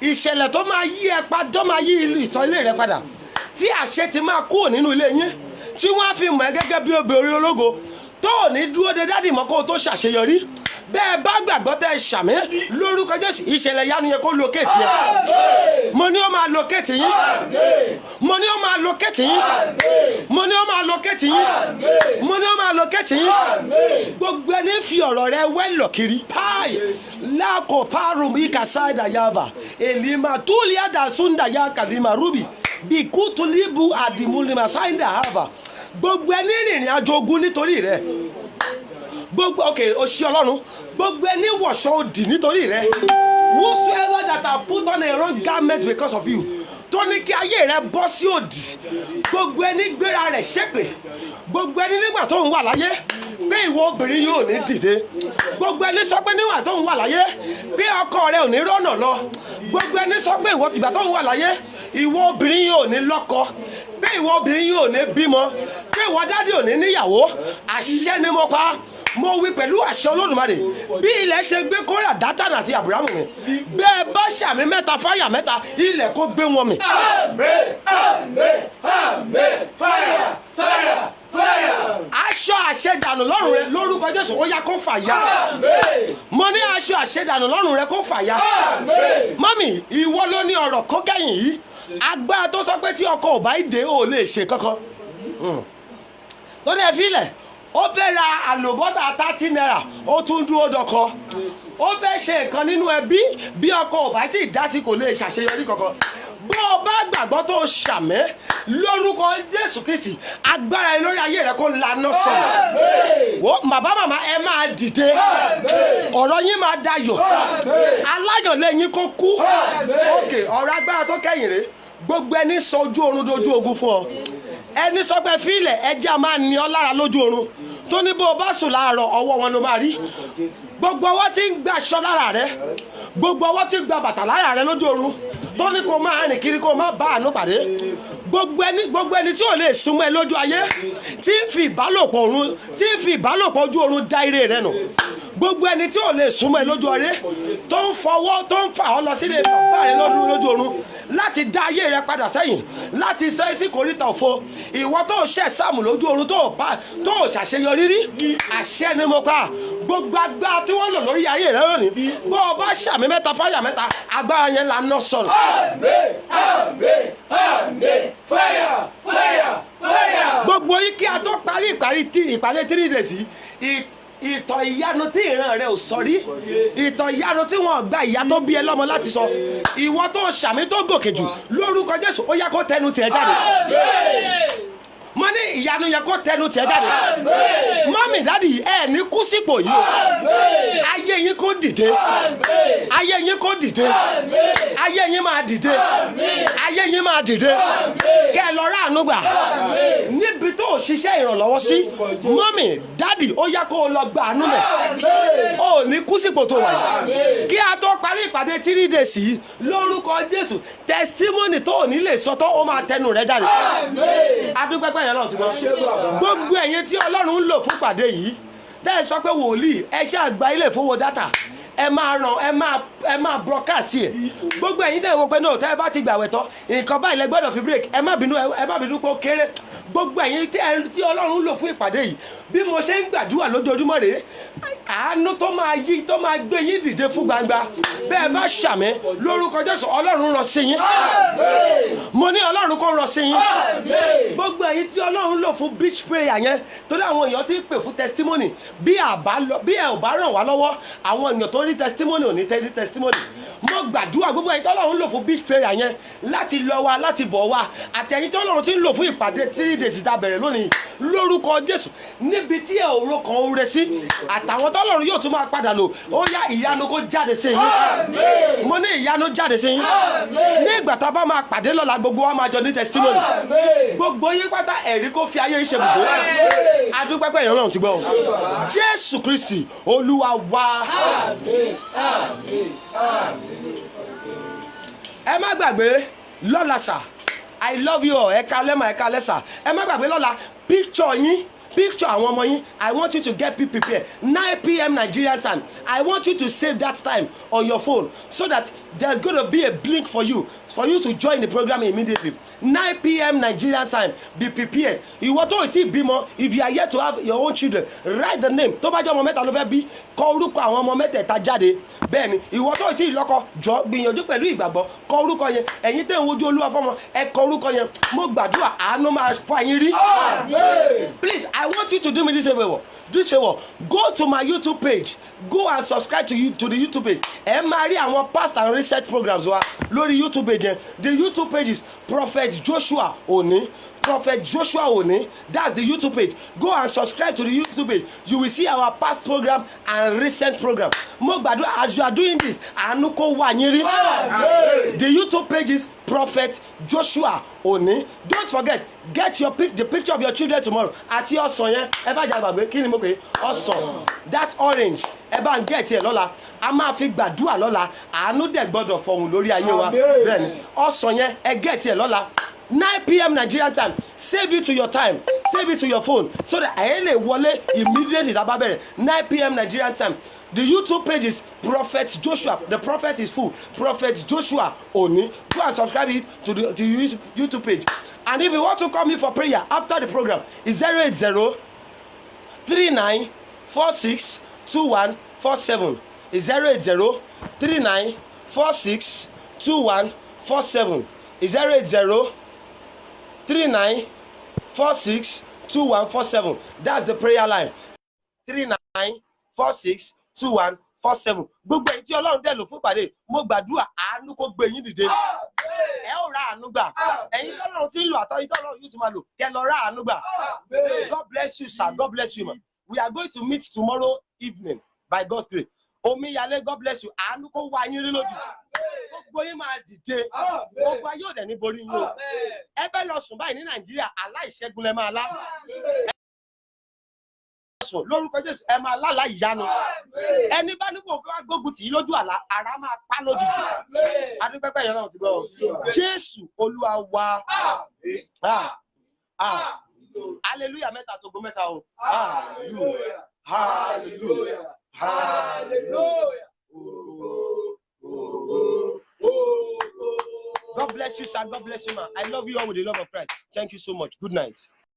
ìṣẹ̀lẹ̀ tó máa yí ẹ padà tó máa yí ìtàn ilé rẹ padà tí àṣẹ ti máa kúrò nínú ilé yín tí wọ́n á fi mọ̀ ẹ́ gẹ́gẹ́ bí obìnrin ológo tó ò ní dúró de dádì mọ́ kó o tó ṣàṣeyọrí bẹ́ẹ̀ bá gbàgbọ́ tẹ́ ṣàmì lórúkọ Jésù ìṣẹ̀lẹ̀ yanu yẹn kó lókèétì ẹ mo ní ó máa lókèétì yín mo ní ó máa lókèétì yín mo ní ó máa lókèétì yín mo ní ó máa lókèétì yín gbogbo ẹni fi ọ̀rọ̀ rẹ wẹ́lọ̀ kiri páì lákò páàrùn ìkàsáìdà yava èlìmà túlíàdà súndàyà kàlímà rúbì bìkútùlíbù àdìmúlìmà sáìdà hàvà gbogbo ẹni rìnrìn àjò ogun nítorí rẹ gbogbo òṣì Ọlọ́run gbogbo ẹni wọ̀ṣọ́ òdì nítorí rẹ whosoever that have put on a wrong garment because of you tó ní kí ayé rẹ bọ́ sí òdì gbogbo ẹni gbéra rẹ̀ ṣépè gbogbo ẹni nígbà tó ń wà láyé pé ìwọ obìnrin yóò ní dìde gbogbo ẹni sọ pé nígbà tó ń wà láyé pé ọkọ rẹ ò ní rọ́nà lọ gbogbo ẹni sọ pé ìgbà tó ń wà láyé ìwọ obìnrin yóò ní lọ́kọ pé ìwọ obìnrin yóò ní bímọ pé ìwọ dádì ò ní níyàwó àṣẹ ni mo pa mo wí pẹ̀lú àṣẹ Olódùmarè bí ilẹ̀ ṣe gbé Kórà Dátánì àti Àbúrámù mi bẹ́ẹ̀ bá ṣàmì mẹ́ta fáyà mẹ́ta ilẹ̀ kó gbé wọn mi. Àmín, àmín, àmín, fire, fire, fire. aṣọ àṣẹdànù lọ́rùn rẹ lórúkọ Jésù ó yá kó fàya. Àmín. mo ní aṣọ àṣẹdànù lọ́rùn rẹ kó fàya. Àmín. mọ́mì ìwọ ló ní ọ̀rọ̀ kó kẹ́yìn yìí agbára tó sọ pé tí ọkọ ò bá dé ò lè ṣe kankan tó dẹ̀ fílẹ̀ ó fẹ́ ra àlùbọ́sà 30 naira ó tún dúró dọkọ ó fẹ́ ṣe nǹkan nínú ẹbí bí ọkọ ò bá tí ì dá sí kò lè ṣàṣeyọrí kankan bó o bá gbàgbọ́ tó ṣàmẹ́ lórúkọ Jésù Kristi agbára ẹ lórí ayé rẹ kó laná sọ̀rọ̀ wo bàbá màmá ẹ máa dìde ọ̀rọ̀ yín máa dayọ̀ aláyọ̀lẹ̀ yín kó kú òkè ọ̀rọ̀ agbára tó kẹ́yìn rè gbogbo ẹni sọ ojú oorun dojú ogun fún ọ ẹni sọ pé fílẹ̀ ẹjẹ́ a máa ní ọ lára lójú oorun tó ní bó o bá sùn láàárọ̀ ọwọ́ wọn ló máa rí gbogbo ọwọ́ tí ń gba aṣọ lára rẹ gbogbo ọwọ́ tí ń gba bàtà lára rẹ lójú oorun tó ní kó máa rìn kiri kó máa bá àánú pàdé gbogbo ẹni tí ò lè súnmọ́ ẹ lójú ayé tí ń fi ìbálòpọ̀ ojú oorun dá ire rẹ nù gbogbo ẹni tí ò lè súnmọ́ ẹ lójú ọrẹ tó ń fà ọ́ lọ sílé bàbá rẹ lójú oorun láti dá ayé rẹ padà sẹ́yìn láti sẹ́ sí kòríta òfo ìwọ tó ṣẹ̀ sáàmù lójú oorun tó ṣàṣeyọrí rí àṣẹ ni mo pa gbogbo agbára tí wọ́n lò lórí ayé rẹ lónìí bó o bá ṣàmì mẹ́ta fáyà mẹ́ta agbára yẹn là ń ná sọ̀rọ̀. Àmín, àmín, àmín, fire, fire, fire. gbogbo yìí kí a tó parí ìpàdé 3 days ìtàn ìyanu tí ìran rẹ ò sọ rí ìtàn ìyanu tí wọn gba ìyá tó bí ẹ lọ́mọ láti sọ ìwọ tó ṣàmì tó gòkè jù lórúkọ Jésù ó yá kó tẹnu tiẹ̀ jáde mo ní ìyanu yẹn kó tẹnu tiẹ̀ jáde mọ́mì dádì ẹ ní kú sípò yìí o ayé yín kó dìde ayé yín kó dìde ayé yín máa dìde ayé yín máa dìde kẹ́ ẹ lọ ráàánú gbà níbi tó ṣiṣẹ́ ìrànlọ́wọ́ sí mọ́mì dádì ó yá kó o lọ gba àánú mẹ́ o ní kú sípò tó wà yìí kí a tó parí ìpàdé 3 days yìí lórúkọ Jésù testimony tó ò ní lè sọ tó ó máa tẹnu rẹ jáde adúpẹ́pẹ́ yẹn náà ti gbọ́ gbogbo ẹ̀yin tí Ọlọ́run ń lò fún pàdé yìí tẹ́ ẹ sọ pé wòlíì ẹ ṣáà gba ilé ìfowó dátà ẹ máa ràn ẹ máa broadcast ẹ̀. Gbogbo ẹ̀yin tẹ̀ wọ́n pé náà tẹ́ ẹ bá ti gbàwẹ̀ tán nǹkan báyìí lẹ gbọ́dọ̀ fi break ẹ má bínú pé ó kéré. Gbogbo ẹ̀yin tí Ọlọ́run lò fún ìpàdé yìí bí mo ṣe ń gbàdúrà lójoojúmọ́ rèé àánú tó máa gbé yín dìde fún gbangba bẹ́ẹ̀ bá ṣàmì lórúkọ Jésù Ọlọ́run rán sí yín. Mo ní Ọlọ́run kó rán sí yín. Gbogbo ẹ̀yin tí Ọlọ́run lò fún beach prayer yẹn torí àwọn èèyàn ti ń pè fún testimony bí ẹ ò bá ràn wá lọ́wọ́ àwọn èèyàn tó rí testimony ò ní rí testimony. Mo gbàdúrà gbogbo ẹ̀yin tí Ọlọ́run lò fún beach prayer yẹn láti lọ wa láti bọ̀ wá àti ẹ̀yin tí Ọlọ́run ti ń lò fún ìpàdé 3 days tá bẹ̀rẹ̀ lónìí lórúkọ Jésù níbi tí ẹ òro kan ó rẹ sí àtàwọn tọ́lọ́run yóò tún máa padà lò ó yá ìyanu kó jáde sí yín. Mo ní ìyanu jáde sí yín. Ní ìgbà tá a bá máa pàdé lọ́la gbogbo wa máa jọ ní testimony. Gbogbo yín pátá ẹ̀rí kó fi ayé yín ṣe gbogbo. Adúpẹ́ pé Ọlọ́run ti gbọ́. Jésù Kristi Olúwa wa. Ẹ má gbàgbé lọ́la sà I love you all. Ẹ kalẹ́ mà ẹ kalẹ́ sà. Ẹ má gbàgbé lọ́la picture àwọn ọmọ yín. I want you to get people prepared 9 p.m. Nigerian time. I want you to save that time on your phone so that there's going to be a blink for you to join the program immediately. 9 p.m. Nigerian time. Be prepared. Ìwọ tó ti bímọ, if you are yet to have your own children, write the name. Tó bá jẹ́ ọmọ mẹ́ta ló fẹ́ bí, kọ orúkọ àwọn ọmọ mẹ́tẹ̀ẹ̀ta jáde. Bẹ́ẹ̀ni, ìwọ tó ti lọ́kọ, jọ gbìyànjú pẹ̀lú ìgbàgbọ́, kọ orúkọ yẹn. Ẹ̀yin tẹ́ ń wojú Olúwa fọ́mọ, ẹ kọ orúkọ yẹn. Mo gbàdúrà àánú máa fọ́ ẹ̀yin rí. Please, I want you to do me this favor. Go to my YouTube page. Go and subscribe to the YouTube page. Ẹ máa rí àwọn past and recent programs wa lórí YouTube page yẹn. The YouTube page is Prophet Joshua Oni. Prophet Joshua Oni. That's the YouTube page. Go and subscribe to the YouTube page. You will see our past program and recent program. Mo gbàdúrà as you are doing this, àánú kó wà yín rí. The YouTube page is Prophet Joshua Oni. Don't forget, get the picture of your children tomorrow. Àti ọsàn yẹn, ẹ bá jà gbàgbé kí ni mo pè é? Ọsàn. That orange. Ẹ bá ń get ẹ lọ́la. A máa fi gbàdúrà lọ́la. Àánú dẹ̀ gbọ́dọ̀ fọhùn lórí ayé wa. Bẹ́ẹ̀ni, ọsàn yẹn ẹ get ẹ lọ́la. 9 p.m. Nigerian time. Save it to your time. Save it to your phone so that I lè wọlé immediately tá bá bẹ̀rẹ̀. 9 p.m. Nigerian time. The YouTube page is Prophet Joshua. The prophet is full. Prophet Joshua Oni. Go and subscribe it to the YouTube page. And if you want to call me for prayer after the program, it's 080 39 46 2147. It's 080 39 46 2147. It's 080 39 46 2147. That's the prayer line. 39 46 2147. Gbogbo ẹ̀yin tí Ọlọ́run dẹ̀ lò fún ìpàdé mo gbàdúrà àánú kó gbé yín dìde. Ẹ ó ra àánú gbà. Ẹ̀yin tí Ọlọ́run ti ń lò àtọ́yìn tí Ọlọ́run yóò tún máa lò kẹ́ lọ ra àánú gbà. God bless you sir. God bless you ma. We are going to meet tomorrow evening by God's grace. Omiyale, God bless you. Àánú kó wá yín rí lójijì. Gbogbo yín máa dìde. Gbogbo ayé ò dẹ̀ ní borí yín o. Ẹ bẹ́ lọ sùn báyìí ní Nàìjíríà aláìṣẹ́gun lẹ máa lá. Lórúkọ Jésù ẹ máa lálàá ìyanu. Ẹni bá ní kò fẹ́ gbógun tì í lójú àlá ara máa pa lójijì. Adúpẹ́pẹ́ yẹn náà ti gbọ́. Jésù Olúwa wa. Hallelujah mẹ́ta tógo mẹ́ta o. Hallelujah. Hallelujah. Hallelujah. God bless you, sir. God bless you, man. I love you all with the love of Christ. Thank you so much. Good night.